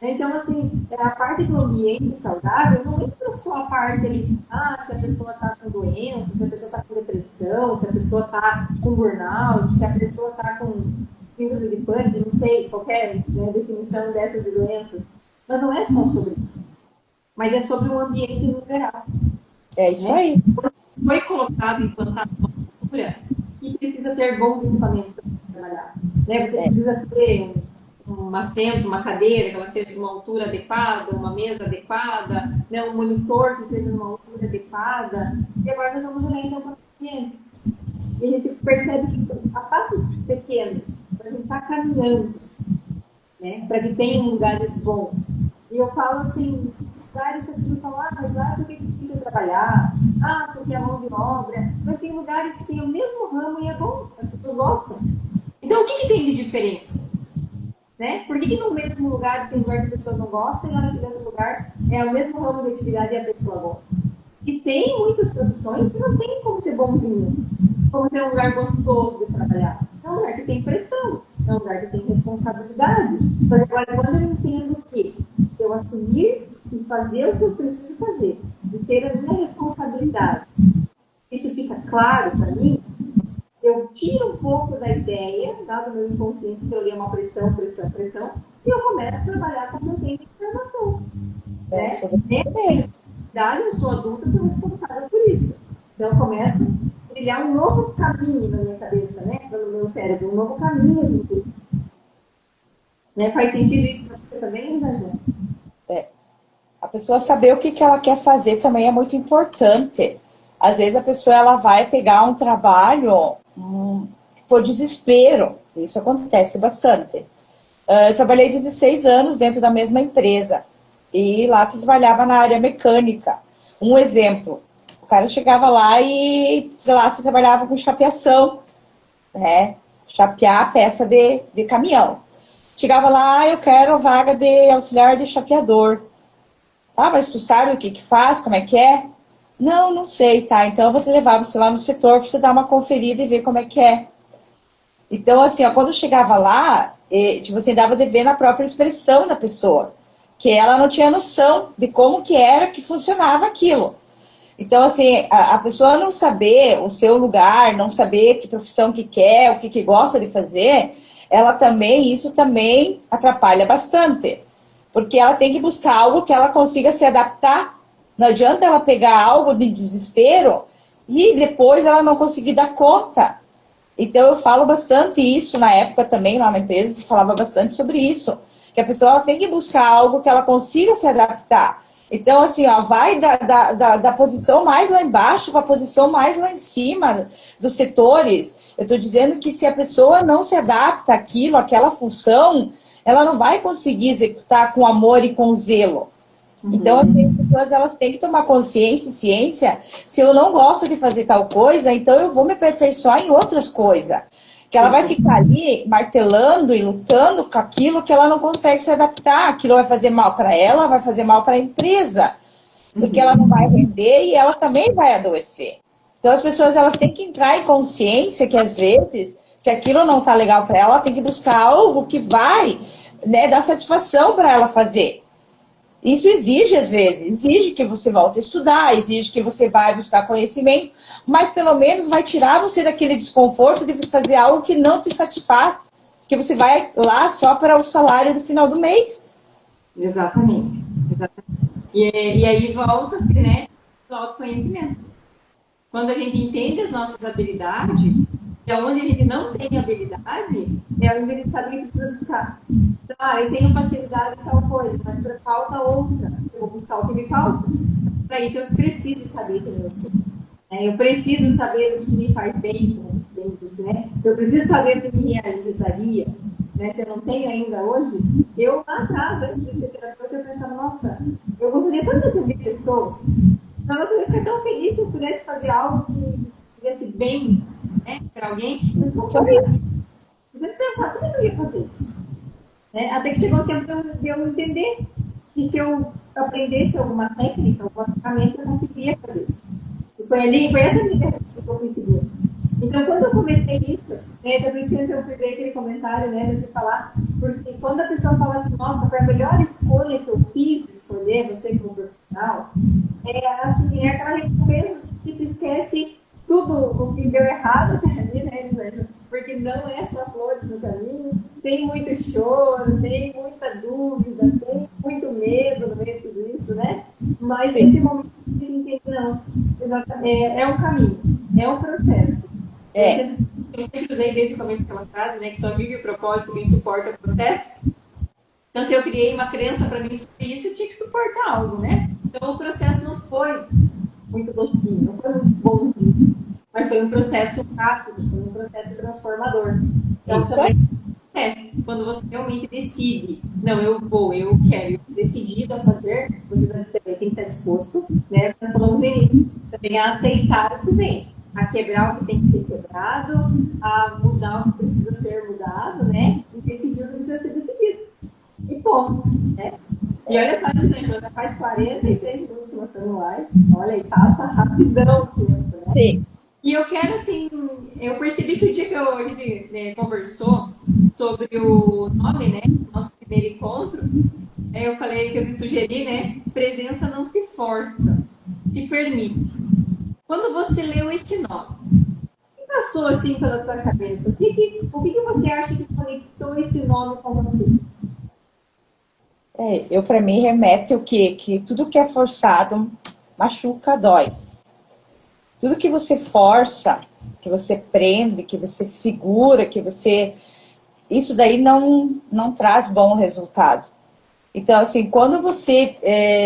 Então, assim, a parte do ambiente saudável não entra só a parte ali, se a pessoa está com doença, se a pessoa está com depressão, se a pessoa está com burnout, se a pessoa está com síndrome de pânico, não sei, qualquer definição dessas de doenças. Mas não é só sobre isso. Mas é sobre o ambiente no geral. É isso aí. Foi colocado, implantado uma cultura e precisa ter bons equipamentos para trabalhar. Né? Você precisa ter um assento, uma cadeira, que ela seja de uma altura adequada, uma mesa adequada, né? Um monitor que seja de uma altura adequada. E agora nós vamos olhar então para o cliente. E a gente percebe que a passos pequenos, a gente está caminhando, né? Para que tenham lugares bons. E eu falo assim, lugares que as pessoas falam, mas porque é difícil trabalhar, porque é mão de obra, mas tem lugares que têm o mesmo ramo e é bom, as pessoas gostam. Então, o que tem de diferente? Né? Por que no mesmo lugar tem lugar que a pessoa não gosta e lá no outro lugar é o mesmo ramo de atividade e a pessoa gosta? E tem muitas profissões que não tem como ser bonzinho, como ser um lugar gostoso de trabalhar. É um lugar que tem pressão, é um lugar que tem responsabilidade. Só que agora, quando eu entendo que eu assumir e fazer o que eu preciso fazer, e ter a minha responsabilidade, isso fica claro para mim, eu tiro um pouco da ideia, do meu inconsciente, que eu li uma pressão, e eu começo a trabalhar como eu tenho de informação. Eu sou adulta, sou responsável por isso. Então, eu começo a criar um novo caminho na minha cabeça, né? No meu cérebro, um novo caminho. Né? Faz sentido isso para você também, Isagê? A pessoa saber o que ela quer fazer também é muito importante. Às vezes a pessoa ela vai pegar um trabalho por desespero. Isso acontece bastante. Eu trabalhei 16 anos dentro da mesma empresa. E lá se trabalhava na área mecânica. Um exemplo, o cara chegava lá e, sei lá, se trabalhava com chapeação, né? Chapear a peça de caminhão. Chegava lá, eu quero vaga de auxiliar de chapeador. Tá, mas tu sabe o que que faz, como é que é? Não, não sei, tá, então eu vou te levar você lá no setor para você dar uma conferida e ver como é que é. Então, assim, ó, quando eu chegava lá, tipo assim, dava de ver na própria expressão da pessoa, que ela não tinha noção de como que era que funcionava aquilo. Então, assim, a pessoa não saber o seu lugar, não saber que profissão que quer, o que que gosta de fazer, ela também, isso também atrapalha bastante. Porque ela tem que buscar algo que ela consiga se adaptar. Não adianta ela pegar algo de desespero e depois ela não conseguir dar conta. Então, eu falo bastante isso na época também, lá na empresa, se falava bastante sobre isso. Que a pessoa ela tem que buscar algo que ela consiga se adaptar. Então, assim, ó, vai da posição mais lá embaixo para a posição mais lá em cima dos setores. Eu estou dizendo que se a pessoa não se adapta àquilo, àquela função, ela não vai conseguir executar com amor e com zelo. Então, assim, as pessoas elas têm que tomar consciência e ciência. Se eu não gosto de fazer tal coisa, então eu vou me aperfeiçoar em outras coisas. Que ela vai ficar ali martelando e lutando com aquilo que ela não consegue se adaptar. Aquilo vai fazer mal para ela, vai fazer mal para a empresa. Porque ela não vai render e ela também vai adoecer. Então, as pessoas elas têm que entrar em consciência que, às vezes, se aquilo não está legal para ela, ela tem que buscar algo que vai, né, dar satisfação para ela fazer. Isso exige, às vezes, exige que você volte a estudar, exige que você vá buscar conhecimento, mas pelo menos vai tirar você daquele desconforto de você fazer algo que não te satisfaz, que você vai lá só para o salário no final do mês. Exatamente. E aí volta-se, né, o autoconhecimento. Quando a gente entende as nossas habilidades, e onde a gente não tem habilidade, é onde a gente sabe que precisa buscar. Então, eu tenho facilidade em tal coisa, mas falta outra. Eu vou buscar o que me falta. Para isso, eu preciso saber quem eu sou. Eu preciso saber o que me faz bem, como você disse, né? Eu preciso saber o que me realizaria. Né? Se eu não tenho ainda hoje, eu lá atrás, antes de ser terapeuta, eu pensava, nossa, eu gostaria tanto de atender pessoas. Nossa, eu ia ficar tão feliz se eu pudesse fazer algo que fizesse bem, né, para alguém. Mas como eu sempre pensava, como eu ia fazer isso? Até que chegou o tempo de eu entender que se eu aprendesse alguma técnica, alguma ferramenta, eu conseguiria fazer isso. E foi essa minha que eu fui seguindo. Então, quando eu comecei isso, por isso que eu fiz aquele comentário, né, de falar, porque quando a pessoa fala assim, nossa, foi a melhor escolha que eu fiz, escolher você como profissional, assim, é aquela recompensa assim, que tu esquece tudo o que deu errado até ali, né, Elisângela? Porque não é só flores no caminho, tem muito choro, tem muita dúvida, tem muito medo no meio de tudo isso, né? Mas Sim. nesse momento a gente entende, não, exatamente, é um caminho, é um processo. Eu sempre usei desde o começo aquela frase, né, que só vive o propósito quem suporta o processo. Então, se eu criei uma crença para mim sobre isso, eu tinha que suportar algo, né? Então, o processo não foi muito docinho, não foi muito bonzinho, mas foi um processo rápido, foi um processo transformador. Então, também acontece, quando você realmente decide, não, eu vou, eu quero, eu decidido a fazer, você também tem que estar disposto, né? Nós falamos no início, também a aceitar o que vem, a quebrar o que tem que ser quebrado, a mudar o que precisa ser mudado, né? E decidir o que precisa ser decidido. E ponto, né? E olha só, gente, já faz 46 minutos que nós estamos no live. Olha aí, passa rapidão o tempo, né? Sim. E eu quero, assim, eu percebi que o dia que a gente conversou sobre o nome, né, nosso primeiro encontro, eu falei que eu te sugeri, né, presença não se força, se permite. Quando você leu esse nome, o que passou, assim, pela tua cabeça? O que você acha que conectou esse nome com você? Eu, para mim, remete o quê? Que tudo que é forçado machuca, dói. Tudo que você força, que você prende, que você segura, que você... Isso daí não traz bom resultado. Então, assim, quando você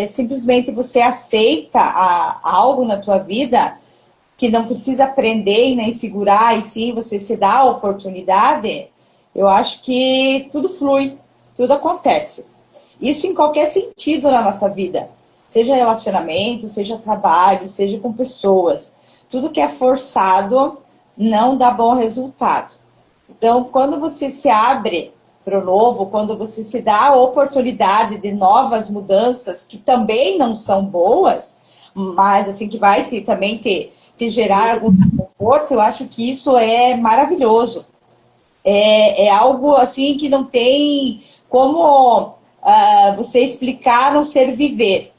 simplesmente você aceita algo na tua vida que não precisa aprender e nem segurar, e sim você se dá a oportunidade, eu acho que tudo flui. tudo acontece. Isso em qualquer sentido na nossa vida. Seja relacionamento, seja trabalho, seja com pessoas. Tudo que é forçado não dá bom resultado. Então, quando você se abre para o novo, quando você se dá a oportunidade de novas mudanças, que também não são boas, mas assim, que vai também te gerar algum conforto, eu acho que isso é maravilhoso. É algo assim que não tem como você explicar não ser viver.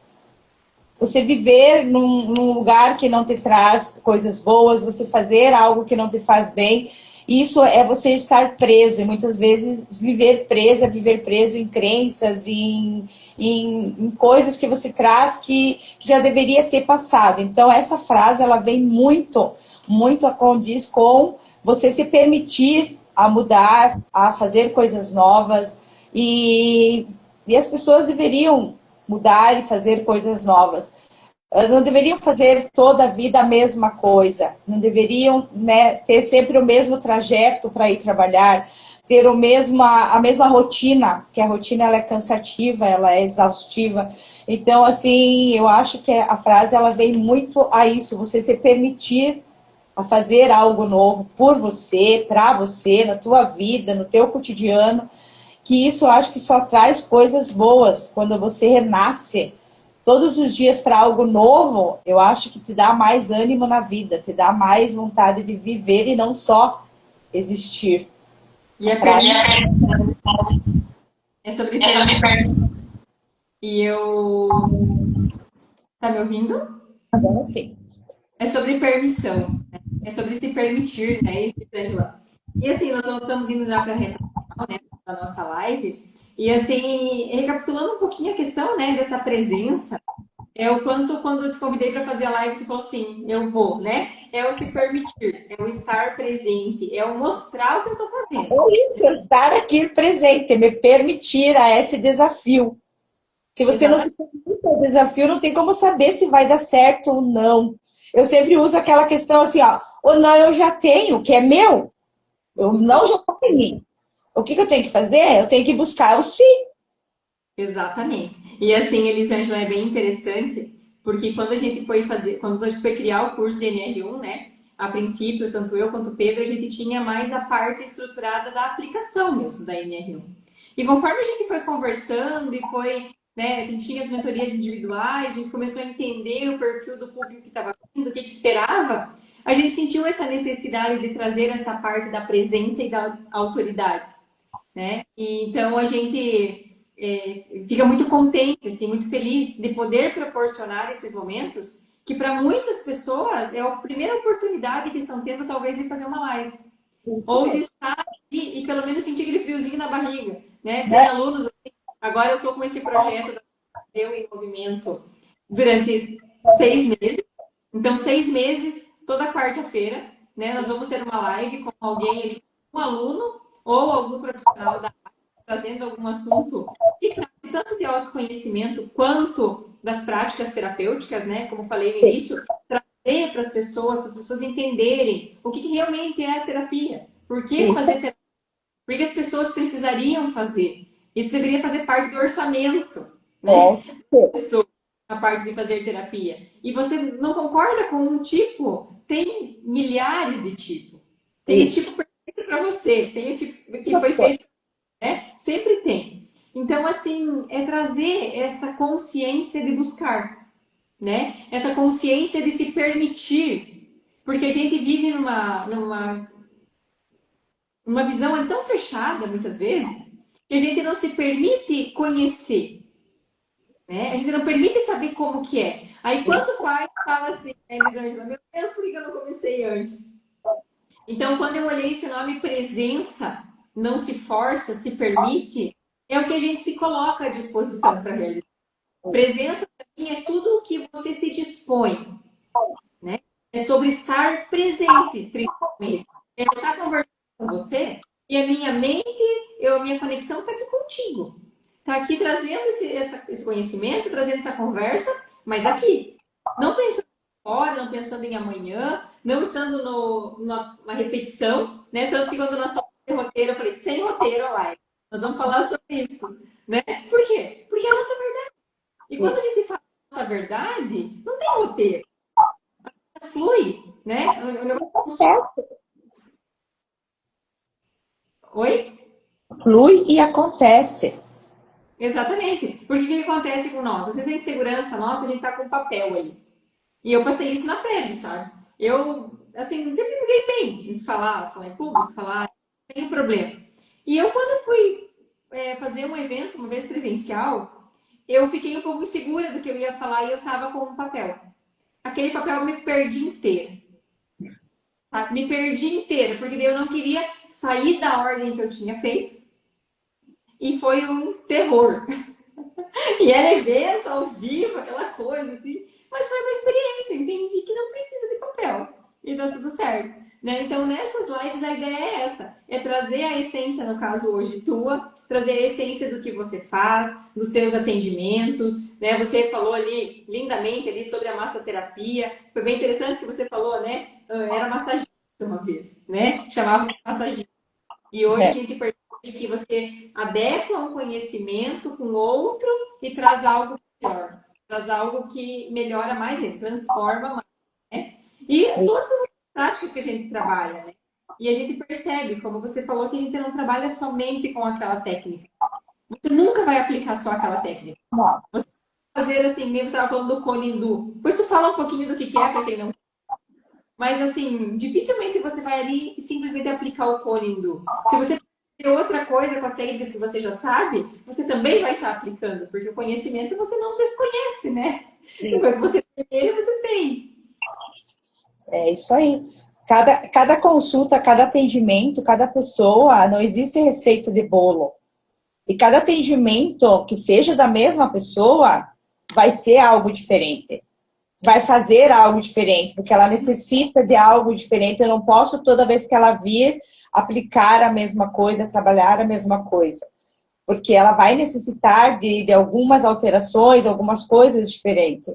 Você viver num lugar que não te traz coisas boas, você fazer algo que não te faz bem, isso é você estar preso. E muitas vezes viver preso em crenças, em coisas que você traz que já deveria ter passado. Então, essa frase, ela vem muito a condiz com você se permitir a mudar, a fazer coisas novas. E as pessoas deveriam mudar e fazer coisas novas. Não deveriam fazer toda a vida a mesma coisa. Não deveriam, né, ter sempre o mesmo trajeto para ir trabalhar, ter a mesma rotina, que a rotina ela é cansativa, ela é exaustiva. Então, assim, eu acho que a frase ela vem muito a isso, você se permitir a fazer algo novo por você, para você, na tua vida, no teu cotidiano, que isso eu acho que só traz coisas boas quando você renasce todos os dias para algo novo. Eu acho que te dá mais ânimo na vida, te dá mais vontade de viver e não só existir. E a Frase... permissão é sobre permissão. E eu. Tá me ouvindo? Sim. É sobre permissão. Né? É sobre se permitir, né, Angela? E assim, nós estamos indo já para a reta final, né, da nossa live. E assim, recapitulando um pouquinho a questão, né, dessa presença, é o quanto, quando eu te convidei para fazer a live, tu falou assim, eu vou, né? É o se permitir, é o estar presente, é o mostrar o que eu estou fazendo. É isso, estar aqui presente, me permitir a esse desafio. Se você não se Exatamente. permite ao desafio, não tem como saber se vai dar certo ou não. Eu sempre uso aquela questão assim, ó, ou não eu já tenho, que é meu. Eu não já está em mim. O que eu tenho que fazer? Eu tenho que buscar o sim. Exatamente. E assim, Elisângela, é bem interessante, porque quando a gente foi fazer, quando a gente foi criar o curso de NR1, né? A princípio, tanto eu quanto o Pedro, a gente tinha mais a parte estruturada da aplicação mesmo da NR1. E conforme a gente foi conversando e foi, né, tinha as mentorias individuais, a gente começou a entender o perfil do público que estava vindo, o que esperava, a gente sentiu essa necessidade de trazer essa parte da presença e da autoridade, né? E então a gente fica muito contente, assim, muito feliz de poder proporcionar esses momentos que para muitas pessoas é a primeira oportunidade que estão tendo talvez de fazer uma live. Isso Ou de mesmo. estar aqui e pelo menos sentir aquele friozinho na barriga, né? Tem Né? alunos, agora eu estou com esse projeto da Eu em Movimento durante 6 meses. Então, 6 meses, toda quarta-feira, né? Nós vamos ter uma live com alguém, um aluno ou algum profissional da área, trazendo algum assunto que trata tanto de autoconhecimento quanto das práticas terapêuticas, né? Como falei no início, trazer para as pessoas entenderem o que realmente é a terapia. Por que fazer terapia? Porque as pessoas precisariam fazer. Isso deveria fazer parte do orçamento, Com né? certeza. A parte de fazer terapia. E você não concorda com um tipo? Tem milhares de tipos. Tem o Isso. tipo perfeito para você, tem o tipo que foi feito, né? Sempre tem. Então, assim, é trazer essa consciência de buscar, né? Essa consciência de se permitir. Porque a gente vive numa visão tão fechada, muitas vezes, que a gente não se permite conhecer, né? A gente não permite saber como que é. Aí quando fala assim, né, Elisângela, meu Deus, por que eu não comecei antes? Então, quando eu olhei esse nome presença, não se força, se permite, é o que a gente se coloca à disposição para realizar. Presença, para mim, é tudo o que você se dispõe, né? É sobre estar presente, principalmente. É eu estar conversando com você e a minha mente, a minha conexão está aqui contigo. Está aqui trazendo esse conhecimento, trazendo essa conversa, mas aqui. Não pensando fora, não pensando em amanhã, não estando numa repetição, né? Tanto que quando nós falamos de roteiro, eu falei, sem roteiro, live. Nós vamos falar sobre isso, né? Por quê? Porque é a nossa verdade. E quando a Isso. gente fala a nossa verdade, não tem roteiro, flui, né? O negócio funciona. Oi? Flui e acontece. Exatamente. Porque o que acontece com nós? Às vezes a insegurança nossa, a gente tá com papel aí. E eu passei isso na pele, sabe? Eu, assim, sempre me dei bem em falar em público, falar, não tem problema. E eu, quando fui fazer um evento, uma vez presencial, eu fiquei um pouco insegura do que eu ia falar e eu tava com um papel. Aquele papel eu me perdi inteiro. Tá? Me perdi inteiro, porque daí eu não queria sair da ordem que eu tinha feito. E foi um terror. E era evento ao vivo, aquela coisa assim. Mas foi uma experiência, eu entendi que não precisa de papel. E tá tudo certo. Né? Então, nessas lives, a ideia é essa: é trazer a essência, no caso hoje tua, trazer a essência do que você faz, dos teus atendimentos. Né? Você falou ali lindamente ali sobre a massoterapia. Foi bem interessante que você falou, né? Era massagista uma vez, né? Chamava de massagista. E hoje a É, gente percebe que você adequa um conhecimento com outro e traz algo melhor, traz algo que melhora mais, ele transforma mais, né? E todas as práticas que a gente trabalha, né? E a gente percebe, como você falou, que a gente não trabalha somente com aquela técnica. Você nunca vai aplicar só aquela técnica. não. Fazer assim, mesmo você estava falando do cone hindu. Depois tu fala um pouquinho do que é, para quem não. Mas assim, dificilmente você vai ali e simplesmente aplicar o cone hindu. Se você ter outra coisa com as técnicas que você já sabe, você também vai estar aplicando, porque o conhecimento você não desconhece, né? Quando você tem ele, você tem. É isso aí. Cada consulta, cada atendimento, cada pessoa, não existe receita de bolo. E cada atendimento que seja da mesma pessoa vai ser algo diferente. Vai fazer algo diferente, porque ela necessita de algo diferente. Eu não posso, toda vez que ela vir, aplicar a mesma coisa, trabalhar a mesma coisa. Porque ela vai necessitar de algumas alterações, algumas coisas diferentes.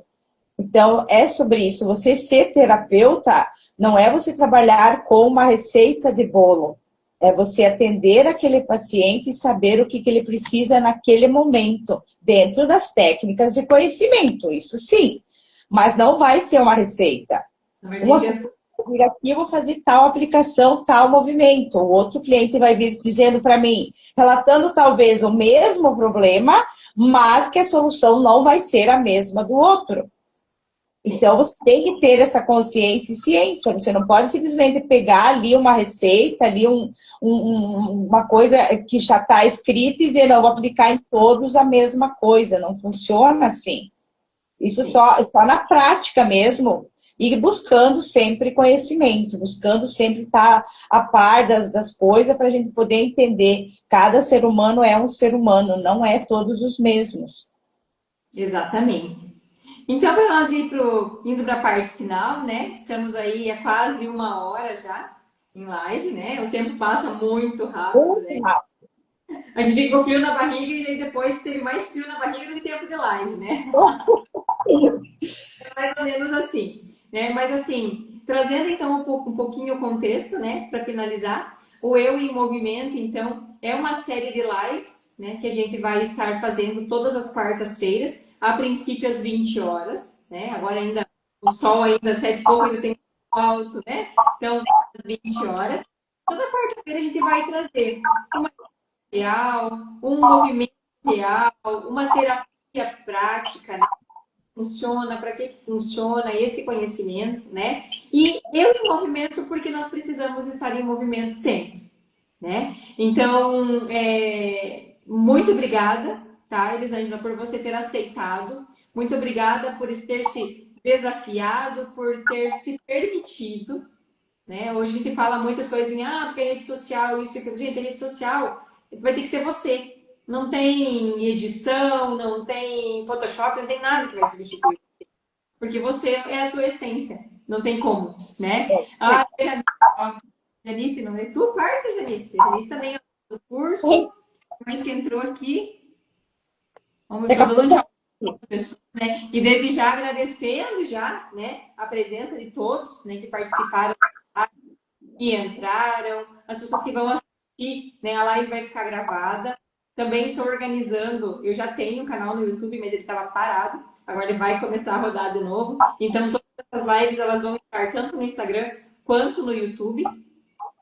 Então, é sobre isso. Você ser terapeuta não é você trabalhar com uma receita de bolo. É você atender aquele paciente e saber o que ele precisa naquele momento, dentro das técnicas de conhecimento, isso sim. Mas não vai ser uma receita. Mas a Uma gente coisa vai vir aqui, eu vou fazer tal aplicação, tal movimento. O outro cliente vai vir dizendo para mim, relatando talvez o mesmo problema, mas que a solução não vai ser a mesma do outro. Então, você tem que ter essa consciência e ciência. Você não pode simplesmente pegar ali uma receita, ali uma coisa que já está escrita e dizer, não, vou aplicar em todos a mesma coisa. Não funciona assim. Isso só na prática mesmo. E buscando sempre conhecimento, buscando sempre estar a par das coisas para a gente poder entender. Cada ser humano é um ser humano, não é todos os mesmos. Exatamente. Então, para nós indo para a parte final, né? Estamos aí há quase uma hora já em live, né? O tempo passa muito rápido, né? A gente ficou frio na barriga e depois teve mais frio na barriga do que tempo de live, né? Mais ou menos assim, né? Mas assim, trazendo então um pouquinho o contexto, né? Para finalizar, o Eu em Movimento, então, é uma série de lives, né? Que a gente vai estar fazendo todas as quartas-feiras, a princípio às 20 horas, né? Agora ainda o sol ainda sete e pouco ainda tem alto, né? Então, às 20 horas. Toda quarta-feira a gente vai trazer uma real, um movimento real, uma terapia prática, né? Funciona, para que funciona esse conhecimento, né? E eu em movimento porque nós precisamos estar em movimento sempre, né? Então, muito obrigada, tá, Elisângela, por você ter aceitado. Muito obrigada por ter se desafiado, por ter se permitido, né? Hoje a gente fala muitas coisas em, porque rede social, isso e aquilo. Gente, a rede social vai ter que ser você. Não tem edição, não tem Photoshop, não tem nada que vai substituir. Porque você é a tua essência. Não tem como, né? Janice, não é tu parte, Janice? A Janice também é do curso, mas que entrou aqui. Vamos, estou dando um tchau para as pessoas, né? E desde já agradecendo já, né, a presença de todos, né, que participaram, que entraram, as pessoas que vão assistir assistir, né? A live vai ficar gravada. Também estou organizando, eu já tenho um canal no YouTube, mas ele estava parado. Agora ele vai começar a rodar de novo. Então, todas essas lives, elas vão estar tanto no Instagram quanto no YouTube,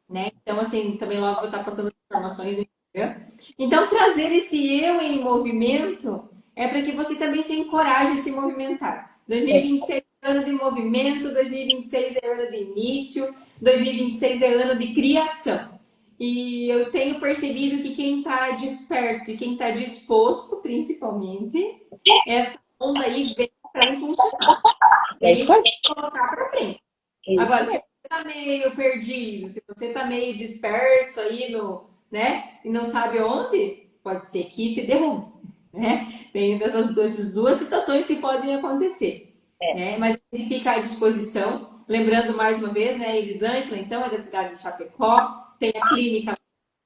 né? Então, assim, também logo vou estar passando informações no Instagram. Então, trazer esse eu em movimento é para que você também se encoraje a se movimentar. 2026 é ano de movimento, 2026 é ano de início, 2026 é ano de criação. E eu tenho percebido que quem está desperto e quem está disposto, principalmente, essa onda aí vem para impulsionar. É Vem isso aí. colocar para frente. É isso Agora, se mesmo. você está meio perdido, se você está meio disperso aí no, né, e não sabe onde, pode ser que te derrube, né? Tem essas duas situações que podem acontecer, né? Mas ele fica à disposição. Lembrando mais uma vez, né, Elisângela, então, é da cidade de Chapecó, tem a clínica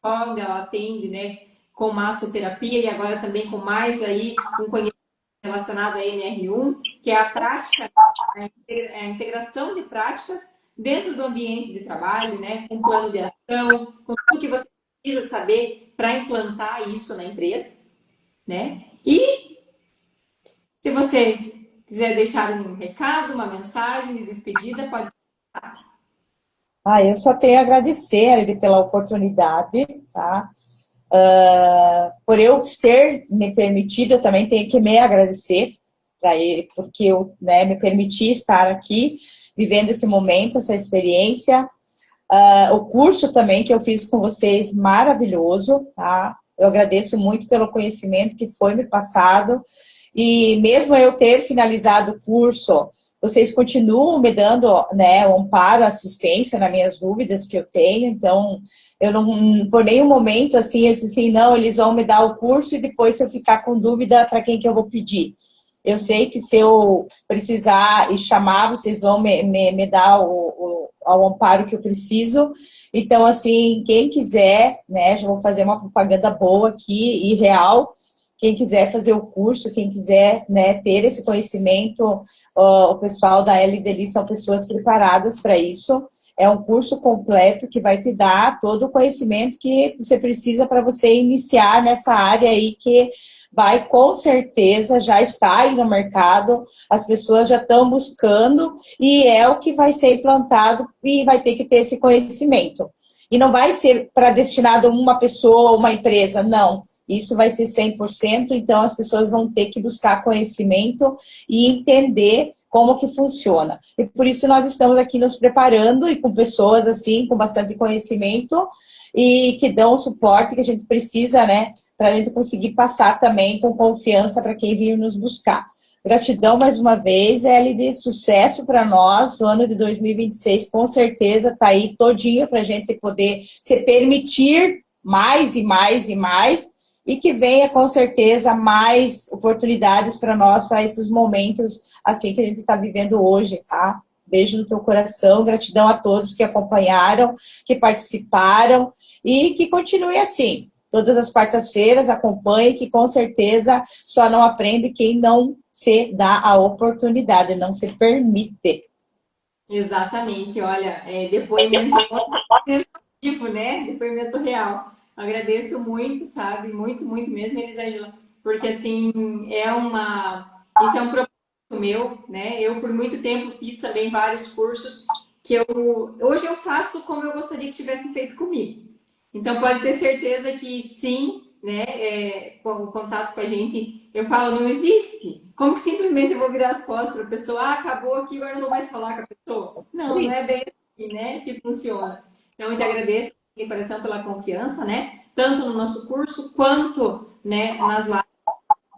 onde ela atende, né, com massoterapia e agora também com mais aí um conhecimento relacionado a NR1, que é a prática, a integração de práticas dentro do ambiente de trabalho, né, com plano de ação, com tudo que você precisa saber para implantar isso na empresa, né? E se você quiser deixar um recado, uma mensagem de despedida, pode. Eu só tenho a agradecer, Aline, pela oportunidade, tá? Por eu ter me permitido, eu também tenho que me agradecer para ele, porque eu, né, me permiti estar aqui, vivendo esse momento, essa experiência. O curso também que eu fiz com vocês, maravilhoso, tá? Eu agradeço muito pelo conhecimento que foi me passado. E mesmo eu ter finalizado o curso, vocês continuam me dando, né, um amparo, assistência nas minhas dúvidas que eu tenho. Então, eu não, por nenhum momento, assim, eu disse assim, não, eles vão me dar o curso e depois, se eu ficar com dúvida, para quem que eu vou pedir? Eu sei que se eu precisar e chamar, vocês vão me dar o amparo que eu preciso. Então, assim, quem quiser, né, já vou fazer uma propaganda boa aqui e real. Quem quiser fazer o curso, quem quiser, né, ter esse conhecimento, o pessoal da LDLI são pessoas preparadas para isso. É um curso completo que vai te dar todo o conhecimento que você precisa para você iniciar nessa área aí que vai, com certeza, já está aí no mercado, as pessoas já estão buscando e é o que vai ser implantado e vai ter que ter esse conhecimento. E não vai ser para destinado a uma pessoa ou uma empresa, não. Isso vai ser 100%, então as pessoas vão ter que buscar conhecimento e entender como que funciona. E por isso nós estamos aqui nos preparando e com pessoas assim, com bastante conhecimento e que dão o suporte que a gente precisa, né, para a gente conseguir passar também com confiança para quem vir nos buscar. Gratidão mais uma vez, LD, sucesso para nós. O ano de 2026 com certeza está aí todinho para a gente poder se permitir mais e mais e mais. E que venha, com certeza, mais oportunidades para nós, para esses momentos assim que a gente está vivendo hoje, tá? Beijo no teu coração, gratidão a todos que acompanharam, que participaram e que continue assim. Todas as quartas-feiras acompanhe, que com certeza só não aprende quem não se dá a oportunidade, não se permite. Exatamente, olha, depoimento tipo, né? Depoimento real. Agradeço muito, sabe? Muito, muito mesmo, Elisângela, porque assim, isso é um propósito meu, né? Eu por muito tempo fiz também vários cursos que hoje eu faço como eu gostaria que tivesse feito comigo. Então pode ter certeza que sim, né? Com o contato com a gente, eu falo, não existe. Como que simplesmente eu vou virar as costas para a pessoa, acabou aqui, agora não vou mais falar com a pessoa? Não, não é bem assim, né? Que funciona. Então eu te agradeço de coração pela confiança, né? Tanto no nosso curso quanto, né, nas lives.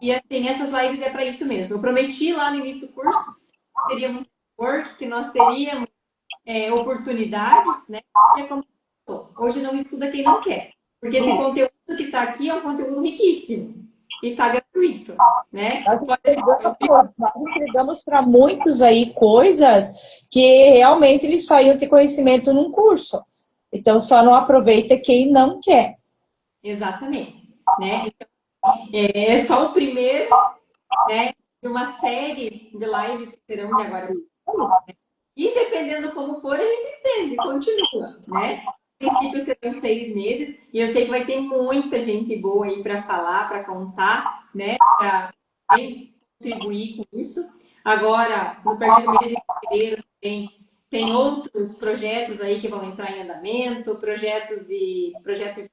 E assim, essas lives é para isso mesmo. Eu prometi lá no início do curso que teríamos work, que nós teríamos oportunidades, né? E é como hoje não estuda quem não quer. Porque esse conteúdo que está aqui é um conteúdo riquíssimo e está gratuito, né? Nós entregamos para muitos aí coisas que realmente eles só iam ter conhecimento num curso. Então, só não aproveita quem não quer. Exatamente, né? Então, é só o primeiro, né, de uma série de lives que terão de agora. E dependendo como for, a gente estende, continua, né? princípio serão 6 meses, e eu sei que vai ter muita gente boa aí para falar, para contar, né? Para contribuir com isso. Agora, no partir do mês de fevereiro, tem outros projetos aí que vão entrar em andamento, projetos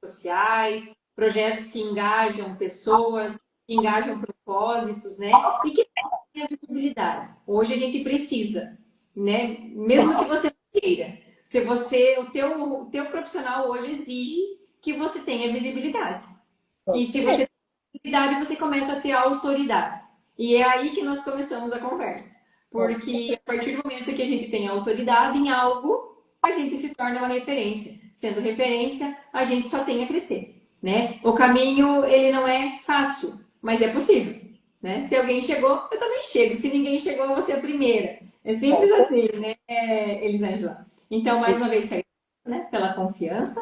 sociais, projetos que engajam pessoas, que engajam propósitos, né? E que tem a visibilidade. Hoje a gente precisa, né? Mesmo que você não queira, se você, o teu profissional hoje exige que você tenha visibilidade. E se você tem visibilidade, você começa a ter autoridade. E é aí que nós começamos a conversa. Porque a partir do momento que a gente tem autoridade em algo, a gente se torna uma referência. Sendo referência, a gente só tem a crescer, né? O caminho, ele não é fácil, mas é possível, né? Se alguém chegou, eu também chego. Se ninguém chegou, eu vou ser a primeira. É simples assim, né, Elisângela? Então, mais uma vez, né, pela confiança.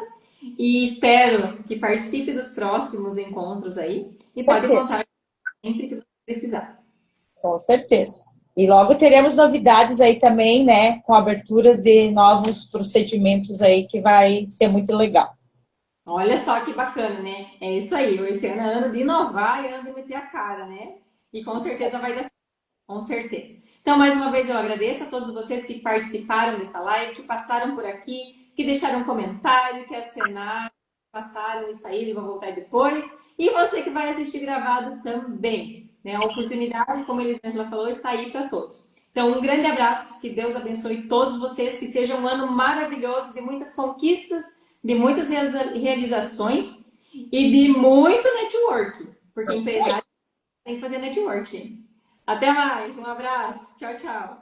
E espero que participe dos próximos encontros aí. E pode contar sempre que você precisar. Com certeza. E logo teremos novidades aí também, né? Com aberturas de novos procedimentos aí, que vai ser muito legal. Olha só que bacana, né? É isso aí. Esse ano é ano de inovar e ano de meter a cara, né? E com certeza vai dar certo. Com certeza. Então, mais uma vez, eu agradeço a todos vocês que participaram dessa live, que passaram por aqui, que deixaram um comentário, que acenaram, passaram e saíram e vão voltar depois. E você que vai assistir gravado também. Né? A oportunidade, como a Elisângela falou, está aí para todos. Então, um grande abraço, que Deus abençoe todos vocês, que seja um ano maravilhoso, de muitas conquistas, de muitas realizações e de muito network, porque empresário tem que fazer network, gente. Até mais, um abraço, tchau, tchau.